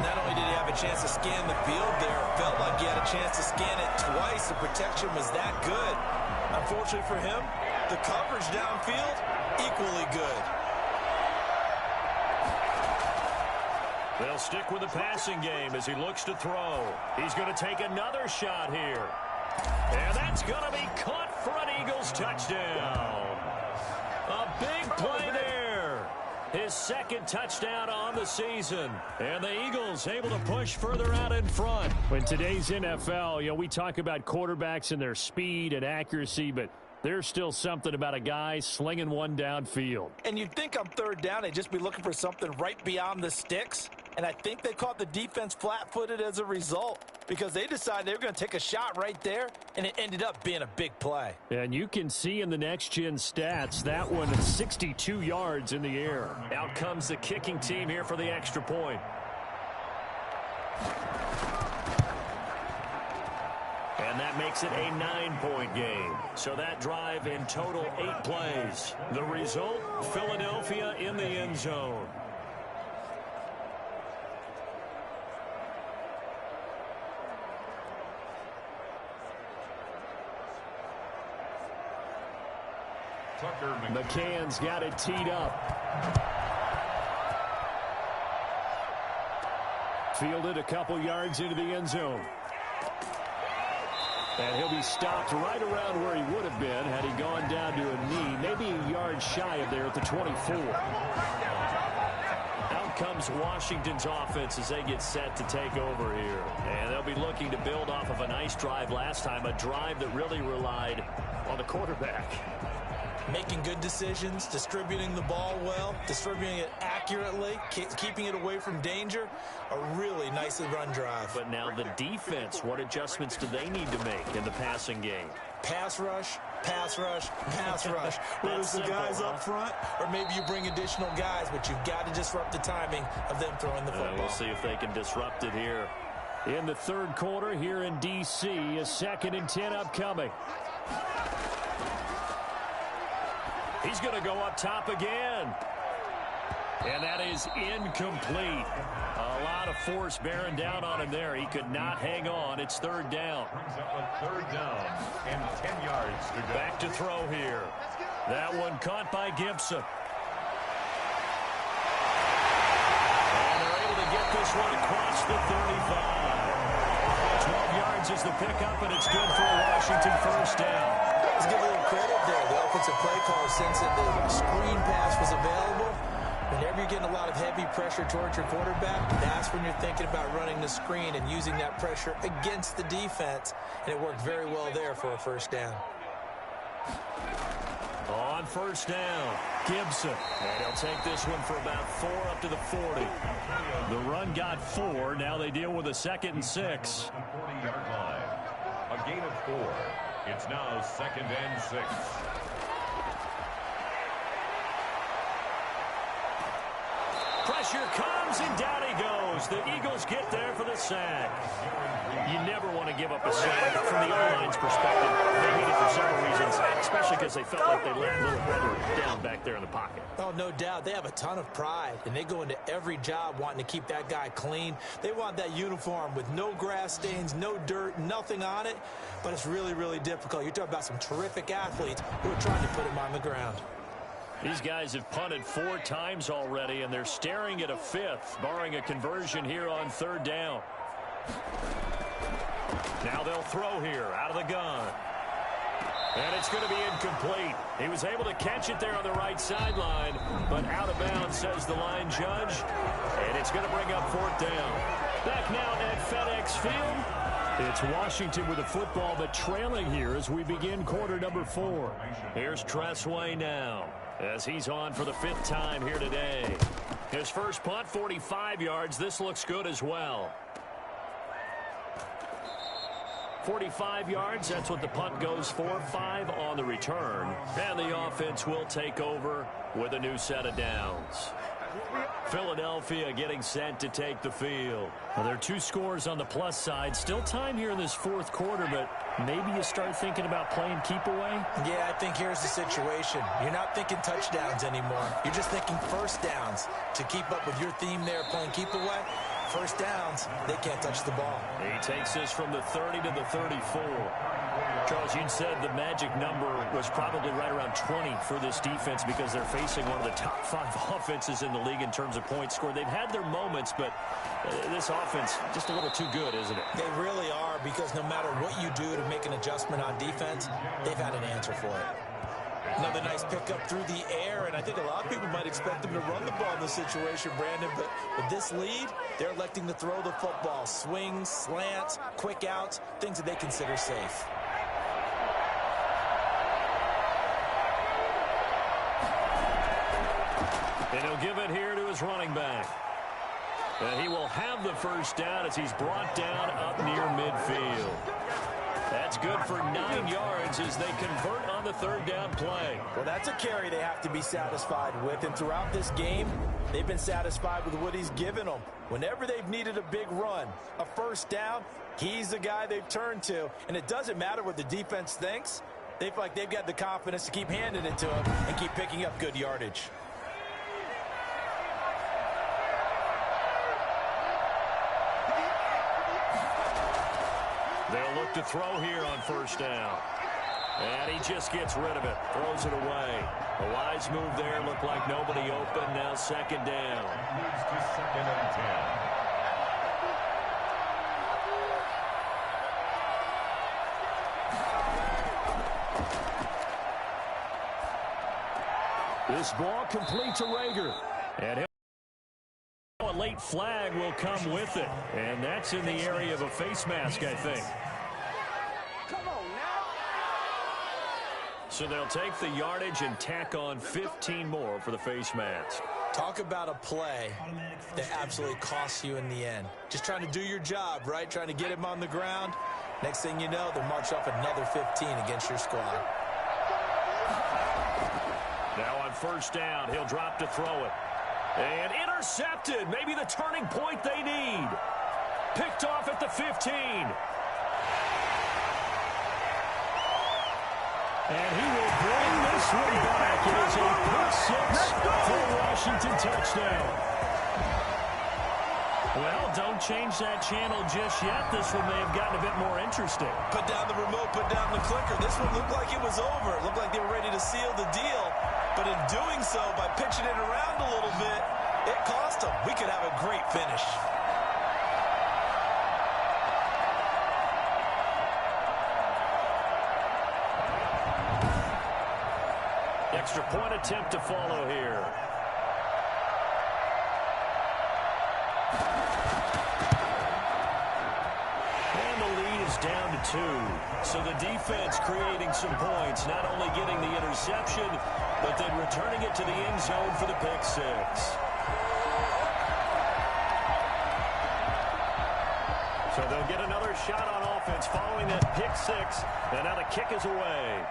Not only did he have a chance to scan the field there, it felt like he had a chance to scan it twice. The protection was that good. Unfortunately for him, the coverage downfield, equally good. They'll stick with the passing game as he looks to throw. He's going to take another shot here. And that's going to be caught for an Eagles touchdown. A big play there. His 2nd touchdown on the season. And the Eagles able to push further out in front. In today's NFL, we talk about quarterbacks and their speed and accuracy, but there's still something about a guy slinging one downfield. And you'd think on 3rd down, they'd just be looking for something right beyond the sticks. And I think they caught the defense flat-footed as a result because they decided they were going to take a shot right there, and it ended up being a big play. And you can see in the next-gen stats, that one 62 yards in the air. Out comes the kicking team here for the extra point. And that makes it a 9-point game. So that drive in total 8 plays. The result, Philadelphia in the end zone. McCann's got it teed up. Fielded a couple yards into the end zone. And he'll be stopped right around where he would have been had he gone down to a knee, maybe a yard shy of there at the 24. Out comes Washington's offense as they get set to take over here. And they'll be looking to build off of a nice drive last time, a drive that really relied on the quarterback. Making good decisions, distributing the ball well, distributing it accurately, keeping it away from danger. A really nicely run drive. But now the defense, what adjustments do they need to make in the passing game? Pass rush, pass rush, pass rush. Whether it's the guys up front or maybe you bring additional guys, but you've got to disrupt the timing of them throwing the football. We'll see if they can disrupt it here. In the 3rd quarter here in D.C., a 2nd and 10 upcoming. He's going to go up top again. And that is incomplete. A lot of force bearing down on him there. He could not hang on. It's 3rd down. Brings up a 3rd down and 10 yards to go. Back to throw here. That one caught by Gibson. And they're able to get this one across the 35. 12 yards is the pickup, and it's good for a Washington 1st down. Let's give a little credit there. The offensive play caller, since the screen pass was available, whenever you're getting a lot of heavy pressure towards your quarterback, that's when you're thinking about running the screen and using that pressure against the defense. And it worked very well there for a 1st down. On 1st down, Gibson. And he'll take this one for about 4 up to the 40. The run got 4. Now they deal with a 2nd and 6. 40-yard line. A gain of 4. It's now 2nd and 6. Pressure comes, and down he goes. The Eagles get there for the sack. You never want to give up a sack. From the O-line's perspective, they hate it for several reasons, especially because they felt like they let little brother down back there in the pocket. Oh, no doubt. They have a ton of pride, and they go into every job wanting to keep that guy clean. They want that uniform with no grass stains, no dirt, nothing on it, but it's really, really difficult. You're talking about some terrific athletes who are trying to put him on the ground. These guys have punted 4 times already, and they're staring at a 5th, barring a conversion here on 3rd down. Now they'll throw here out of the gun. And it's going to be incomplete. He was able to catch it there on the right sideline, but out of bounds, says the line judge. And it's going to bring up 4th down. Back now at FedEx Field. It's Washington with the football, but trailing here as we begin quarter number 4. Here's Tressway now. as he's on for the 5th time here today. His first punt, 45 yards. This looks good as well. 45 yards, that's what the punt goes for. 5 on the return. And the offense will take over with a new set of downs. Philadelphia getting set to take the field. Well, there are 2 scores on the plus side. Still time here in this 4th quarter, but maybe you start thinking about playing keep away? Yeah, I think here's the situation. You're not thinking touchdowns anymore. You're just thinking first downs. To keep up with your theme there, playing keep away, first downs, they can't touch the ball. He takes this from the 30 to the 34. Charles, you said the magic number was probably right around 20 for this defense because they're facing one of the top 5 offenses in the league in terms of points scored. They've had their moments, but this offense just a little too good, isn't it? They really are, because no matter what you do to make an adjustment on defense, they've had an answer for it. Another nice pickup through the air, and I think a lot of people might expect them to run the ball in this situation, Brandon, but with this lead, they're electing to throw the football. Swings, slants, quick outs, things that they consider safe. And he'll give it here to his running back. And he will have the first down as he's brought down up near midfield. That's good for 9 yards as they convert on the 3rd down play. Well, that's a carry they have to be satisfied with, and throughout this game, they've been satisfied with what he's given them. Whenever they've needed a big run, a first down, he's the guy they've turned to. And it doesn't matter what the defense thinks. They feel like they've got the confidence to keep handing it to him and keep picking up good yardage. They'll look to throw here on first down. And he just gets rid of it. Throws it away. A wise move there. Looked like nobody open. Now 2nd down. Moves to 2nd and 10. This ball complete to Rager. And a late flag will come with it. And that's in the area of a face mask, I think. So they'll take the yardage and tack on 15 more for the face mask. Talk about a play that absolutely costs you in the end. Just trying to do your job, right? Trying to get him on the ground. Next thing you know, they'll march off another 15 against your squad. Now on first down, he'll drop to throw it. And intercepted. Maybe the turning point they need. Picked off at the 15. And he will bring this one back. It is a pick 6 for a Washington touchdown. Well, don't change that channel just yet. This one may have gotten a bit more interesting. Put down the remote, put down the clicker. This one looked like it was over. It looked like they were ready to seal the deal. But in doing so, by pitching it around a little bit, it cost them. We could have a great finish. Extra point attempt to follow here. And the lead is down to 2. So the defense creating some points, not only getting the interception, but then returning it to the end zone for the pick 6. So they'll get another shot on offense following that pick 6. And now the kick is away.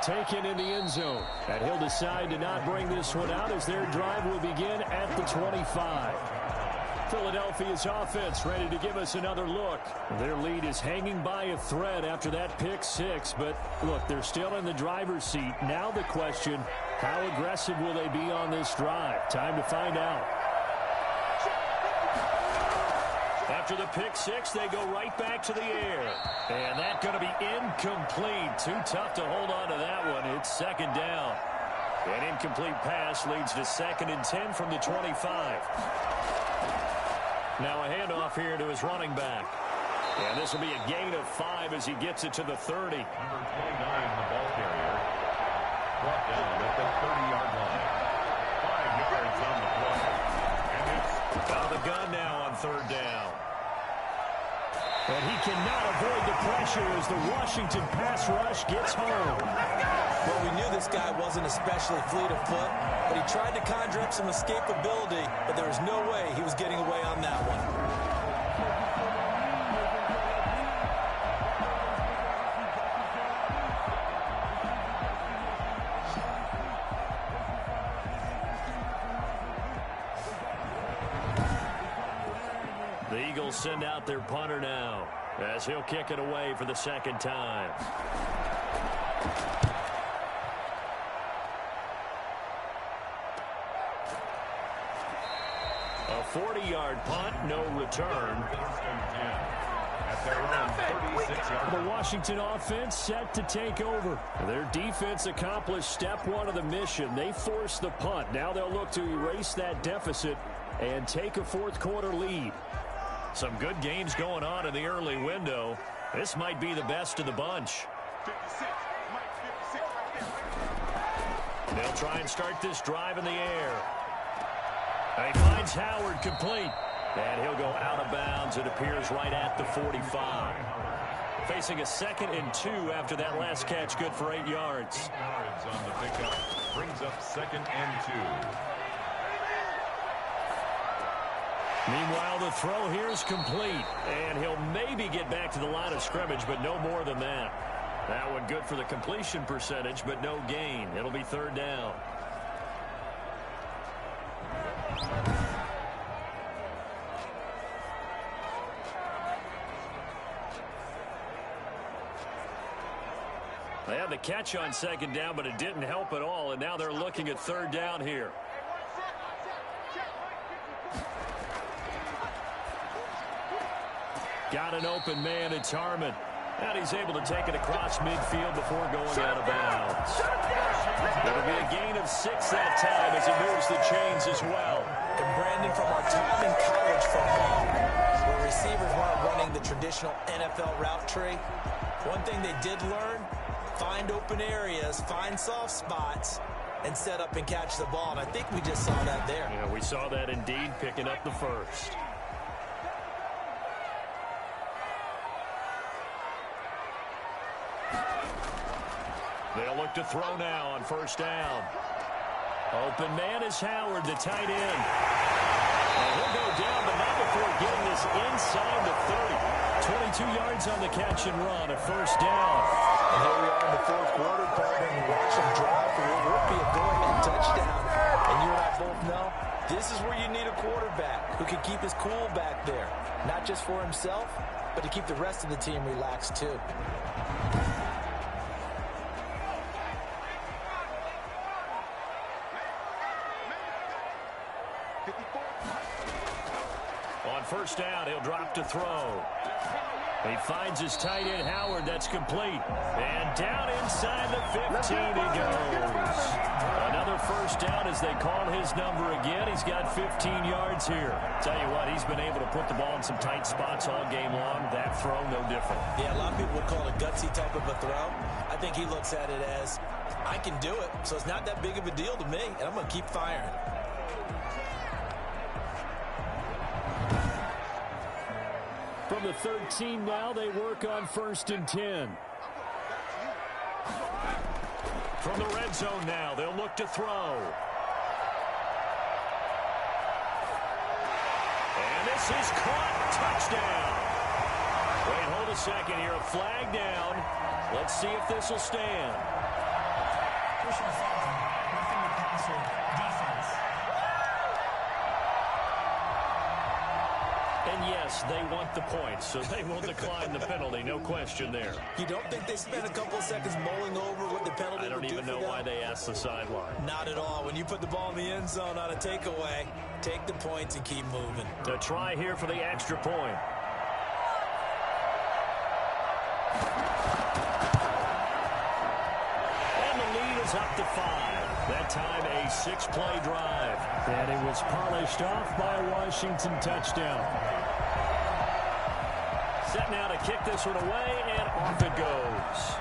Taken in the end zone. And he'll decide to not bring this one out as their drive will begin at the 25. Philadelphia's offense ready to give us another look. Their lead is hanging by a thread after that pick 6. But, look, they're still in the driver's seat. Now the question, how aggressive will they be on this drive? Time to find out. After the pick 6, they go right back to the air. And that's going to be incomplete. Too tough to hold on to that one. It's 2nd down. An incomplete pass leads to 2nd and 10 from the 25. Now a handoff here to his running back. And this will be a gain of 5 as he gets it to the 30. Number 29, the ball carrier, brought down at the 30-yard line. 5 yards on the play. And it's out of the gun now on 3rd down. And he cannot avoid the pressure as the Washington pass rush gets home. Well, we knew this guy wasn't especially fleet of foot, but he tried to conjure up some escapability, but there was no way he was getting away on that one. The Eagles send out their punter now as he'll kick it away for the second time. A 40-yard punt, no return. The Washington offense set to take over. Their defense accomplished step one of the mission. They forced the punt. Now they'll look to erase that deficit and take a fourth-quarter lead. Some good games going on in the early window. This might be the best of the bunch. They'll try and start this drive in the air. He finds Howard complete. And he'll go out of bounds, it appears, right at the 45. Facing a 2nd and 2 after that last catch, good for 8 yards. 8 yards on the pickup. Brings up 2nd and 2. Meanwhile, the throw here is complete. And he'll maybe get back to the line of scrimmage, but no more than that. That one good for the completion percentage, but no gain. It'll be 3rd down. They had the catch on 2nd down, but it didn't help at all, and now they're looking at 3rd down here. Got an open man, it's Harmon. And he's able to take it across midfield before going out of bounds. It'll be a gain of 6 that time as it moves the chains as well. And Brandon, from our time in college football, where receivers weren't running the traditional NFL route tree, one thing they did learn, find open areas, find soft spots, and set up and catch the ball. And I think we just saw that there. Yeah, we saw that indeed, picking up the first. They'll look to throw now on 1st down. Open man is Howard, the tight end. And he'll go down, but not before getting this inside the 30. 22 yards on the catch and run, a 1st down. And here we are in the 4th quarter, partner, and watch him drive for what would be a go-ahead touchdown. And you and I both know this is where you need a quarterback who can keep his cool back there. Not just for himself, but to keep the rest of the team relaxed too. On 1st down, he'll drop to throw. He finds his tight end, Howard. That's complete. And down inside the 15 he goes. Another 1st down as they call his number again. He's got 15 yards here. Tell you what, he's been able to put the ball in some tight spots all game long. That throw, no different. Yeah, a lot of people would call it a gutsy type of a throw. I think he looks at it as, I can do it, so it's not that big of a deal to me, and I'm going to keep firing. From the 13 now, they work on 1st and 10. From the red zone now, they'll look to throw. And this is caught. Touchdown. Wait, hold a second here. A flag down. Let's see if this will stand. And yes, they want the points, so they will decline the penalty. No question there. You don't think they spent a couple of seconds mulling over what the penalty I don't even know why they asked the sideline. Not at all. When you put the ball in the end zone on a takeaway, take the points and keep moving. A try here for the extra point. And the lead is up to 5. That time a 6-play drive. And it was polished off by a Washington touchdown. Set now to kick this one away, and off it goes.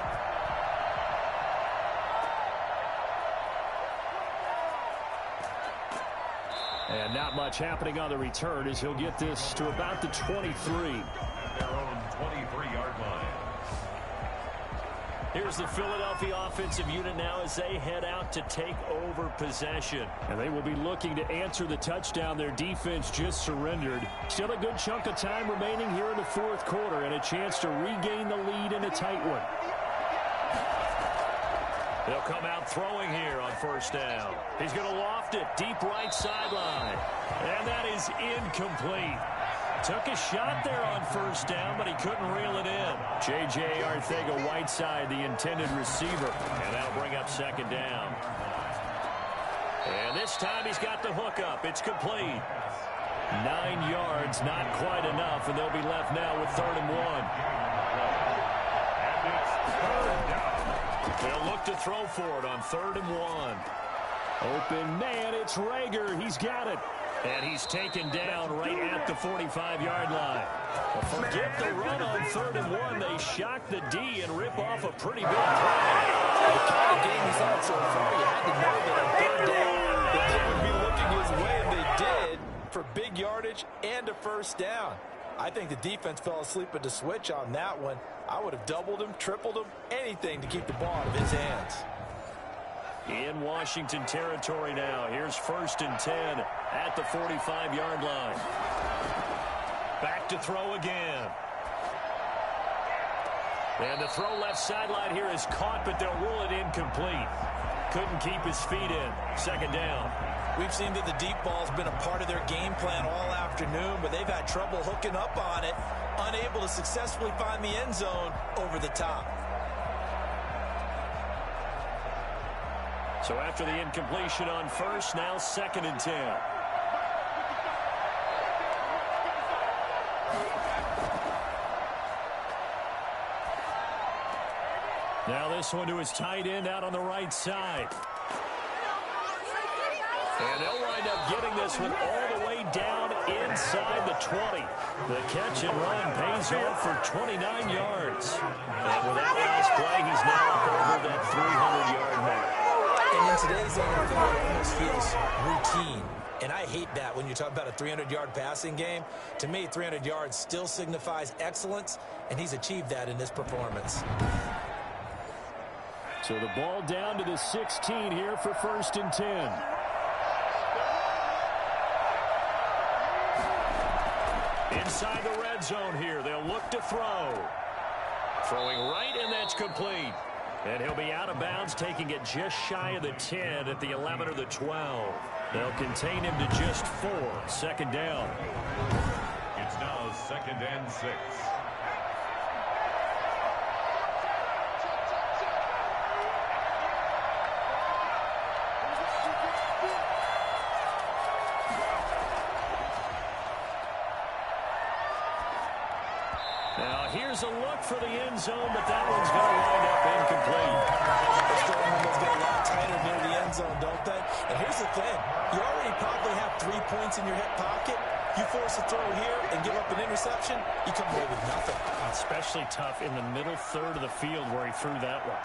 And not much happening on the return as he'll get this to about the 23. Their own 23-yard line. Here's the Philadelphia offensive unit now as they head out to take over possession. And they will be looking to answer the touchdown their defense just surrendered. Still a good chunk of time remaining here in the fourth quarter and a chance to regain the lead in a tight one. They'll come out throwing here on first down. He's going to loft it deep right sideline. And that is incomplete. Took a shot there on first down, but he couldn't reel it in. J.J. Arcega-Whiteside, the intended receiver. And that'll bring up second down. And this time he's got the hook up. It's complete. 9 yards, not quite enough, and they'll be left now with 3rd and 1. And it's 3rd down. They'll look to throw for it on 3rd and 1. Open man, it's Rager. He's got it. And he's taken down right at the 45-yard line. Well, forget the run on 3rd and 1. They shock the D and rip off a pretty big play. The kind of game he's had so far, you had to know that on 3rd down that they would be looking his way, and they did, for big yardage and a first down. I think the defense fell asleep at the switch on that one. I would have doubled him, tripled him, anything to keep the ball out of his hands. In Washington territory now. Here's 1st and 10 at the 45-yard line. Back to throw again. And the throw left sideline here is caught, but they'll rule it incomplete. Couldn't keep his feet in. 2nd down. We've seen that the deep ball's been a part of their game plan all afternoon, but they've had trouble hooking up on it, unable to successfully find the end zone over the top. So after the incompletion on first, now 2nd and 10. Now this one to his tight end out on the right side. And they'll wind up getting this one all the way down inside the 20. The catch and run pays off for 29 yards. And with that last play, he's now up over that 300-yard mark. And in today's NFL, it almost feels routine. And I hate that when you talk about a 300-yard passing game. To me, 300 yards still signifies excellence, and he's achieved that in this performance. So the ball down to the 16 here for 1st and 10. Inside the red zone here, they'll look to throw. Throwing right, and that's complete. And he'll be out of bounds, taking it just shy of the 10 at the 11 or the 12. They'll contain him to just 4. 2nd down. It's now 2nd and 6. Now here's a look for the end zone, but that one's going to wind up incomplete. The starting one's get a lot tighter near the end zone, don't they? And here's the thing. You already probably have 3 points in your hip pocket. You force a throw here and give up an interception, you come away with nothing. Especially tough in the middle third of the field where he threw that one.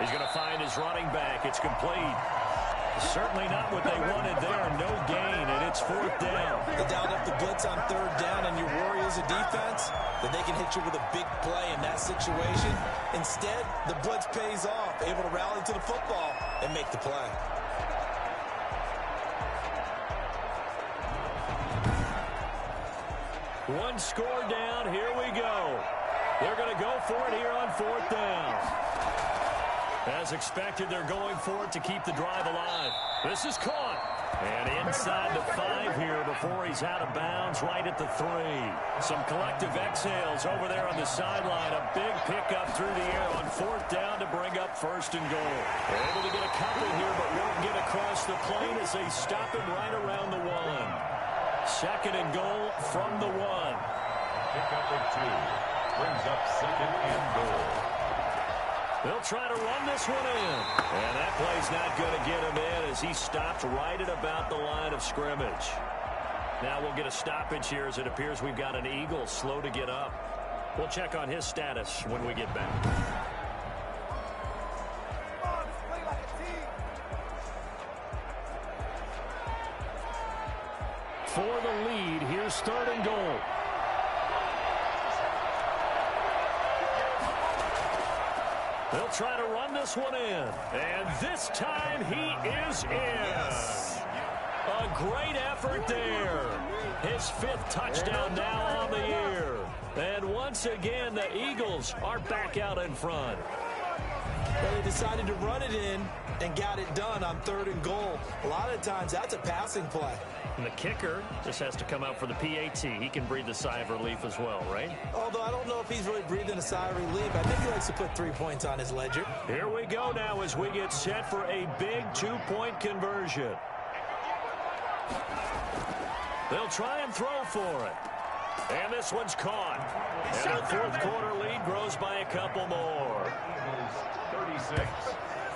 He's going to find his running back. It's complete. Certainly not what they wanted there. No gain, and it's 4th down. They dialed up the blitz on 3rd down, and your worry as a defense that they can hit you with a big play in that situation. Instead, the blitz pays off, able to rally to the football and make the play. One score down. Here we go. They're going to go for it here on 4th down. As expected, they're going for it to keep the drive alive. This is caught. And inside the 5 here before he's out of bounds right at the 3. Some collective exhales over there on the sideline. A big pickup through the air on 4th down to bring up 1st and goal. They're able to get a couple here, but won't get across the plane as they stop him right around the 1. 2nd and goal from the 1. Pickup of 2. Brings up 2nd and goal. They'll try to run this one in. And that play's not going to get him in as he stopped right at about the line of scrimmage. Now we'll get a stoppage here as it appears we've got an Eagle slow to get up. We'll check on his status when we get back. For the lead, here's 3rd and goal. They'll try to run this one in. And this time he is in. Yes. A great effort there. His 5th touchdown now on the year. And once again, the Eagles are back out in front. Well, they decided to run it in and got it done on 3rd and goal. A lot of times, that's a passing play. And the kicker just has to come out for the PAT. He can breathe a sigh of relief as well, right? Although I don't know if he's really breathing a sigh of relief. I think he likes to put 3 points on his ledger. Here we go now as we get set for a big 2-point conversion. They'll try and throw for it. And this one's caught. And the 4th quarter lead grows by a couple more. 36.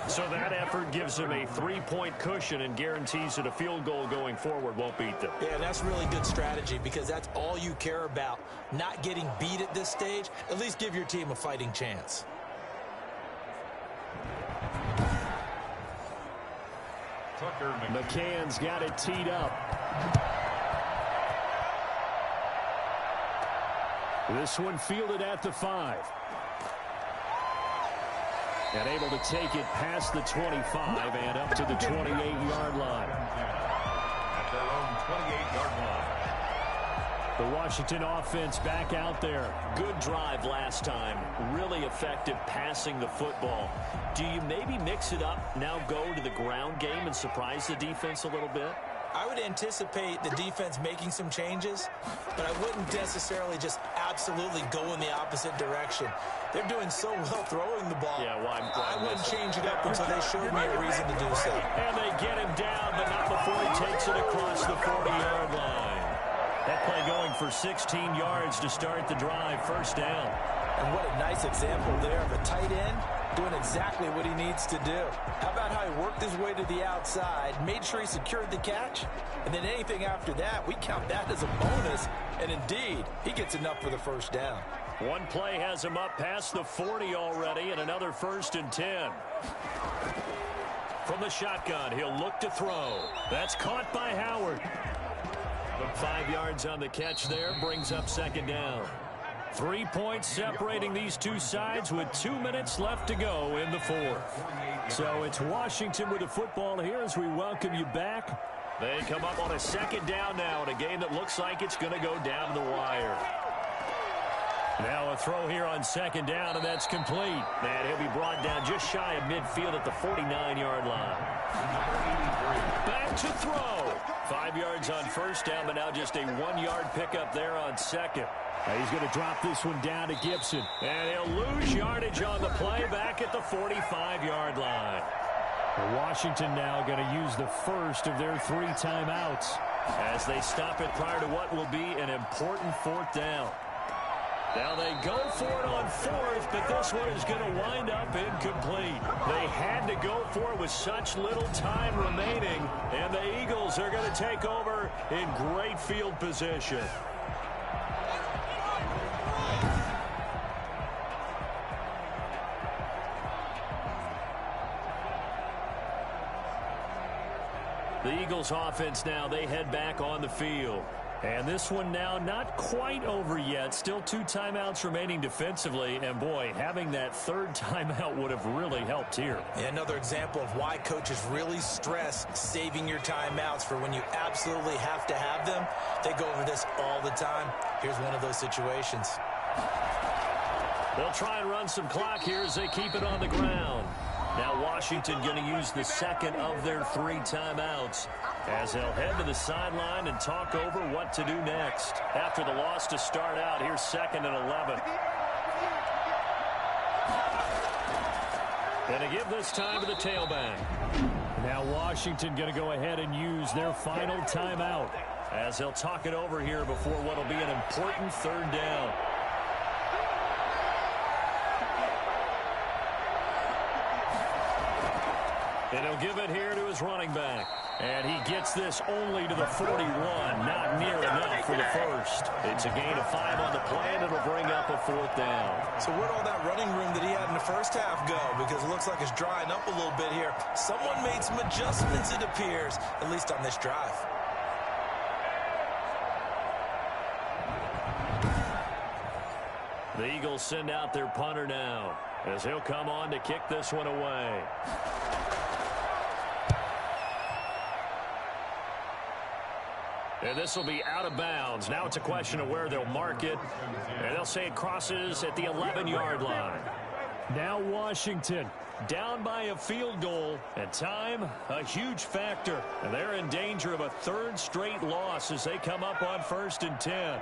So that effort gives them a 3-point cushion and guarantees that a field goal going forward won't beat them. Yeah, that's really good strategy because that's all you care about. Not getting beat at this stage. At least give your team a fighting chance. Tucker McCann's got it teed up. This one fielded at the 5. And able to take it past the 25 and up to the 28-yard line. at their own 28-yard line. The Washington offense back out there. Good drive last time. Really effective passing the football. Do you maybe mix it up, now go to the ground game and surprise the defense a little bit? I would anticipate the defense making some changes, but I wouldn't necessarily just absolutely go in the opposite direction. They're doing so well throwing the ball. Yeah, why I wouldn't change it up until they showed me a reason to do so. And they get him down, but not before he takes it across the 40-yard line. That play going for 16 yards to start the drive, 1st down. And what a nice example there of a tight end doing exactly what he needs to do. How about how he worked his way to the outside, made sure he secured the catch, and then anything after that, we count that as a bonus. And indeed, he gets enough for the 1st down. One play has him up past the 40 already, and another 1st and 10. From the shotgun, he'll look to throw. That's caught by Howard. 5 yards on the catch there, brings up 2nd down. 3 points separating these two sides with 2 minutes left to go in the 4th. So it's Washington with the football here as we welcome you back. They come up on a 2nd down now in a game that looks like it's going to go down to the wire. Now a throw here on 2nd down, and that's complete. And he'll be brought down just shy of midfield at the 49-yard line. Back to throw. 5 yards on 1st down, but now just a 1-yard pickup there on 2nd. He's going to drop this one down to Gibson. And he'll lose yardage on the play back at the 45-yard line. Washington now going to use the first of their 3 timeouts as they stop it prior to what will be an important 4th down. Now they go for it on 4th, but this one is going to wind up incomplete. They had to go for it with such little time remaining, and the Eagles are going to take over in great field position. The Eagles offense now, they head back on the field. And this one now not quite over yet. Still 2 timeouts remaining defensively. And, boy, having that 3rd timeout would have really helped here. Another example of why coaches really stress saving your timeouts for when you absolutely have to have them. They go over this all the time. Here's one of those situations. They'll try and run some clock here as they keep it on the ground. Now Washington going to use the 2nd of their 3 timeouts as they'll head to the sideline and talk over what to do next. After the loss to start out, here's 2nd and 11. And to give this time to the tailback. Now Washington going to go ahead and use their final timeout as they'll talk it over here before what will be an important 3rd down. And he'll give it here to his running back. And he gets this only to the 41. Not near enough for the 1st. It's a gain of 5 on the play, and it'll bring up a 4th down. So where'd all that running room that he had in the 1st half go? Because it looks like it's drying up a little bit here. Someone made some adjustments, it appears, at least on this drive. The Eagles send out their punter now. as he'll come on to kick this one away. And this will be out of bounds. Now it's a question of where they'll mark it. And they'll say it crosses at the 11-yard line. Now Washington down by a field goal. And time, a huge factor. And they're in danger of a third straight loss as they come up on 1st and 10.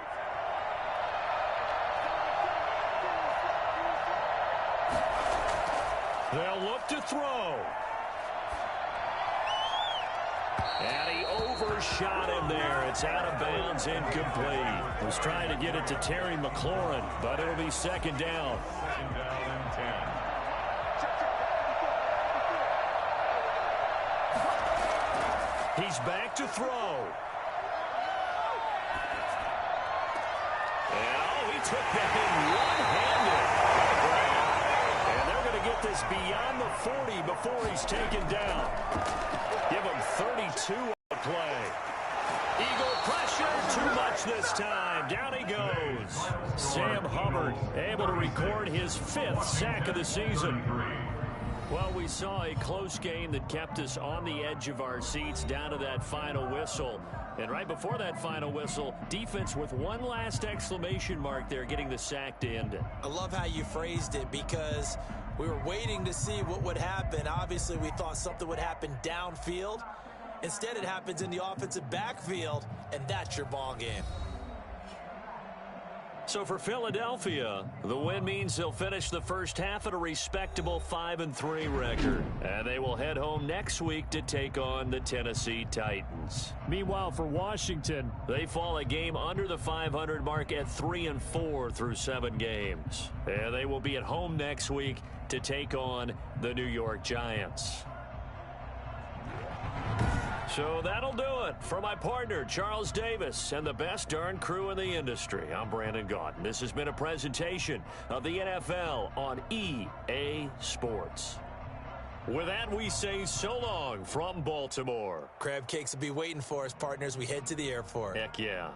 They'll look to throw. And he overshot him there. It's out of bounds, incomplete. Was trying to get it to Terry McLaurin, but it'll be 2nd down. 2nd down and 10. He's back to throw. And he took that in one-handed. And they're going to get this beyond the 40 before he's taken down. Give him 32 on the play. Eagle pressure, too much this time. Down he goes. Sam Hubbard able to record his 5th sack of the season. Well, we saw a close game that kept us on the edge of our seats down to that final whistle. And right before that final whistle, defense with one last exclamation mark there, getting the sack to end it. I love how you phrased it because we were waiting to see what would happen. Obviously, we thought something would happen downfield. Instead, it happens in the offensive backfield, and that's your ball game. So for Philadelphia, the win means they'll finish the first half at a respectable 5-3 record. And they will head home next week to take on the Tennessee Titans. Meanwhile, for Washington, they fall a game under the 500 mark at 3-4 through 7 games. And they will be at home next week to take on the New York Giants. So that'll do it. For my partner, Charles Davis, and the best darn crew in the industry, I'm Brandon Gaudin. This has been a presentation of the NFL on EA Sports. With that, we say so long from Baltimore. Crab cakes will be waiting for us, partners. We head to the airport. Heck yeah.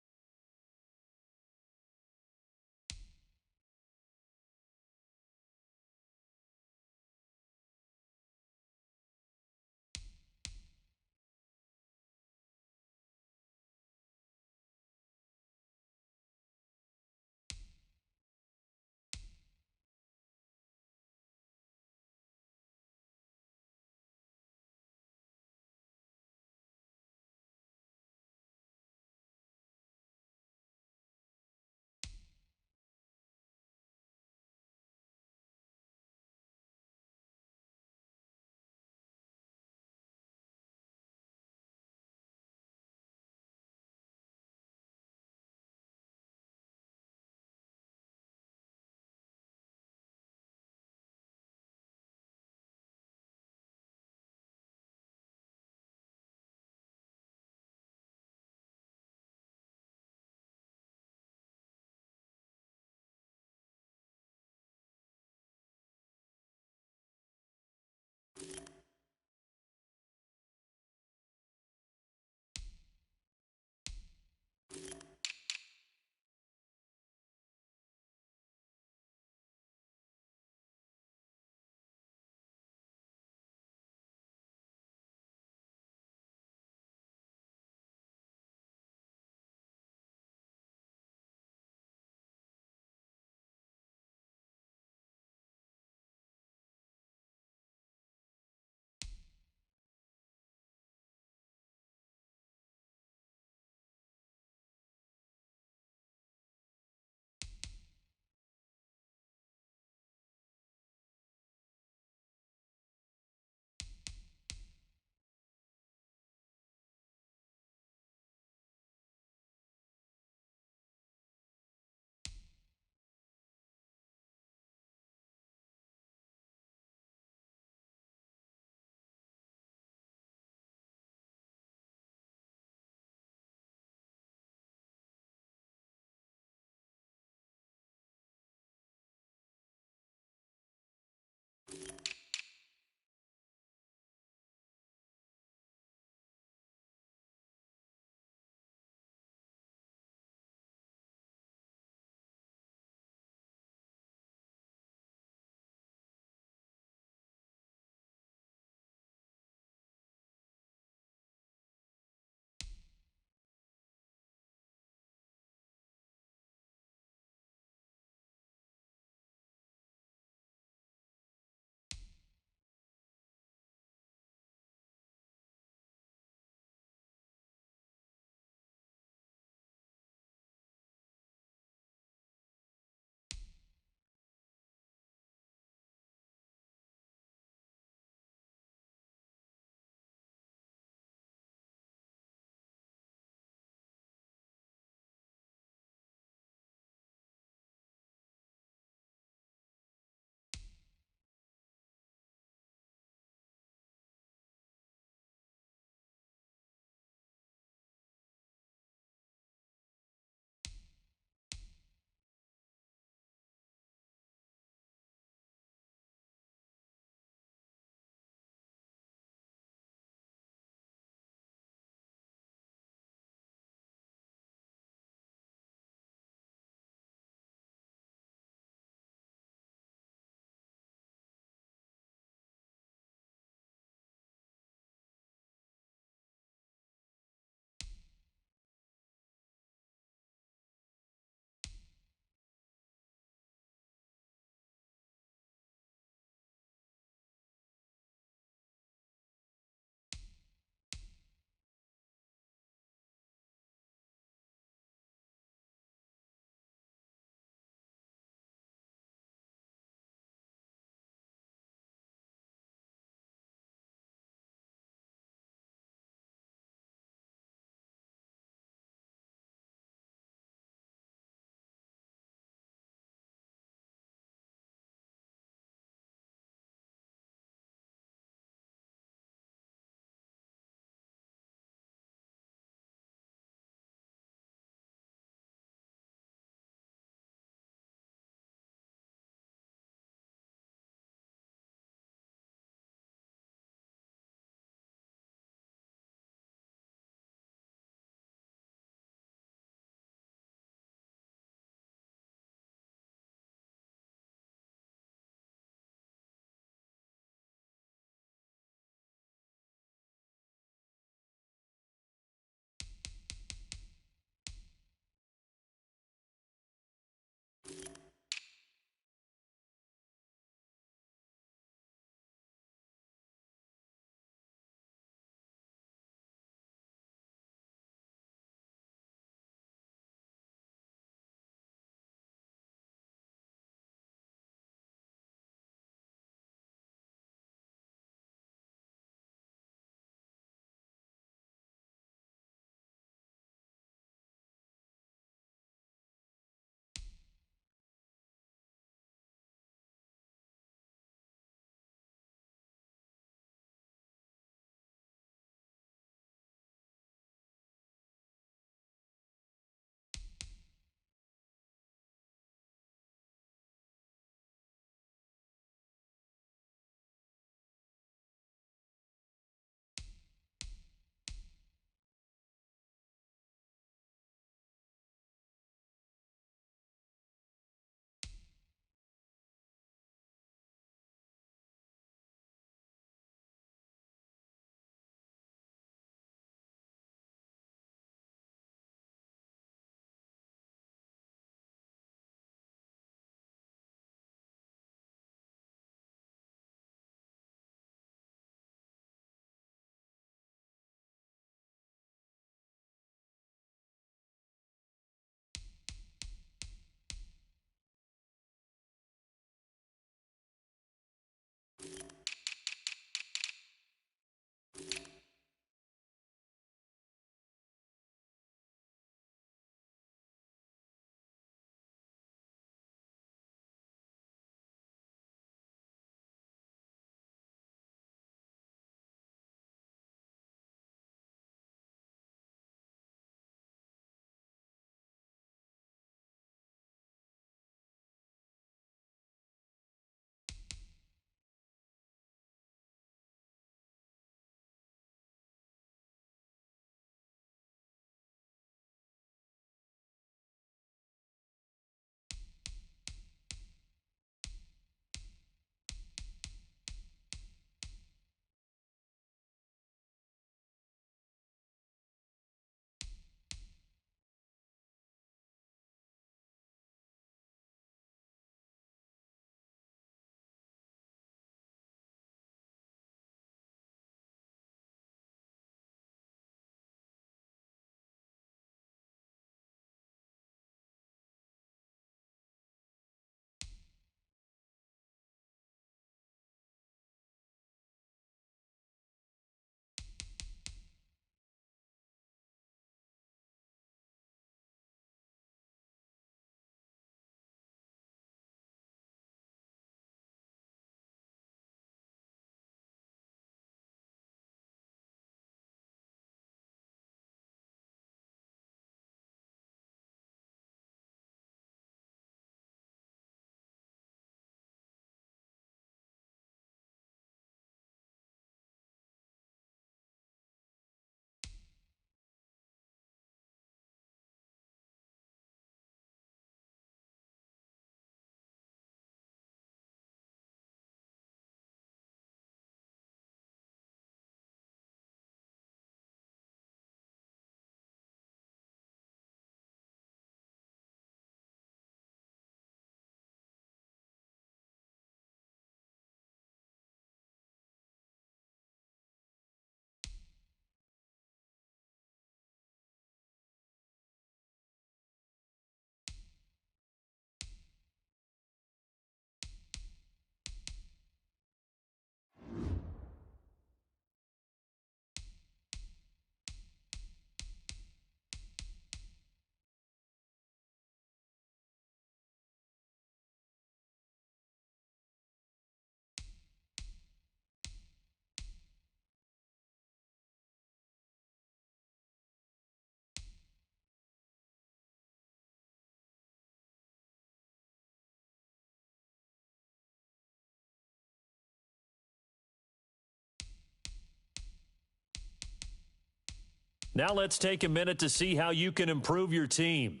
Now let's take a minute to see how you can improve your team.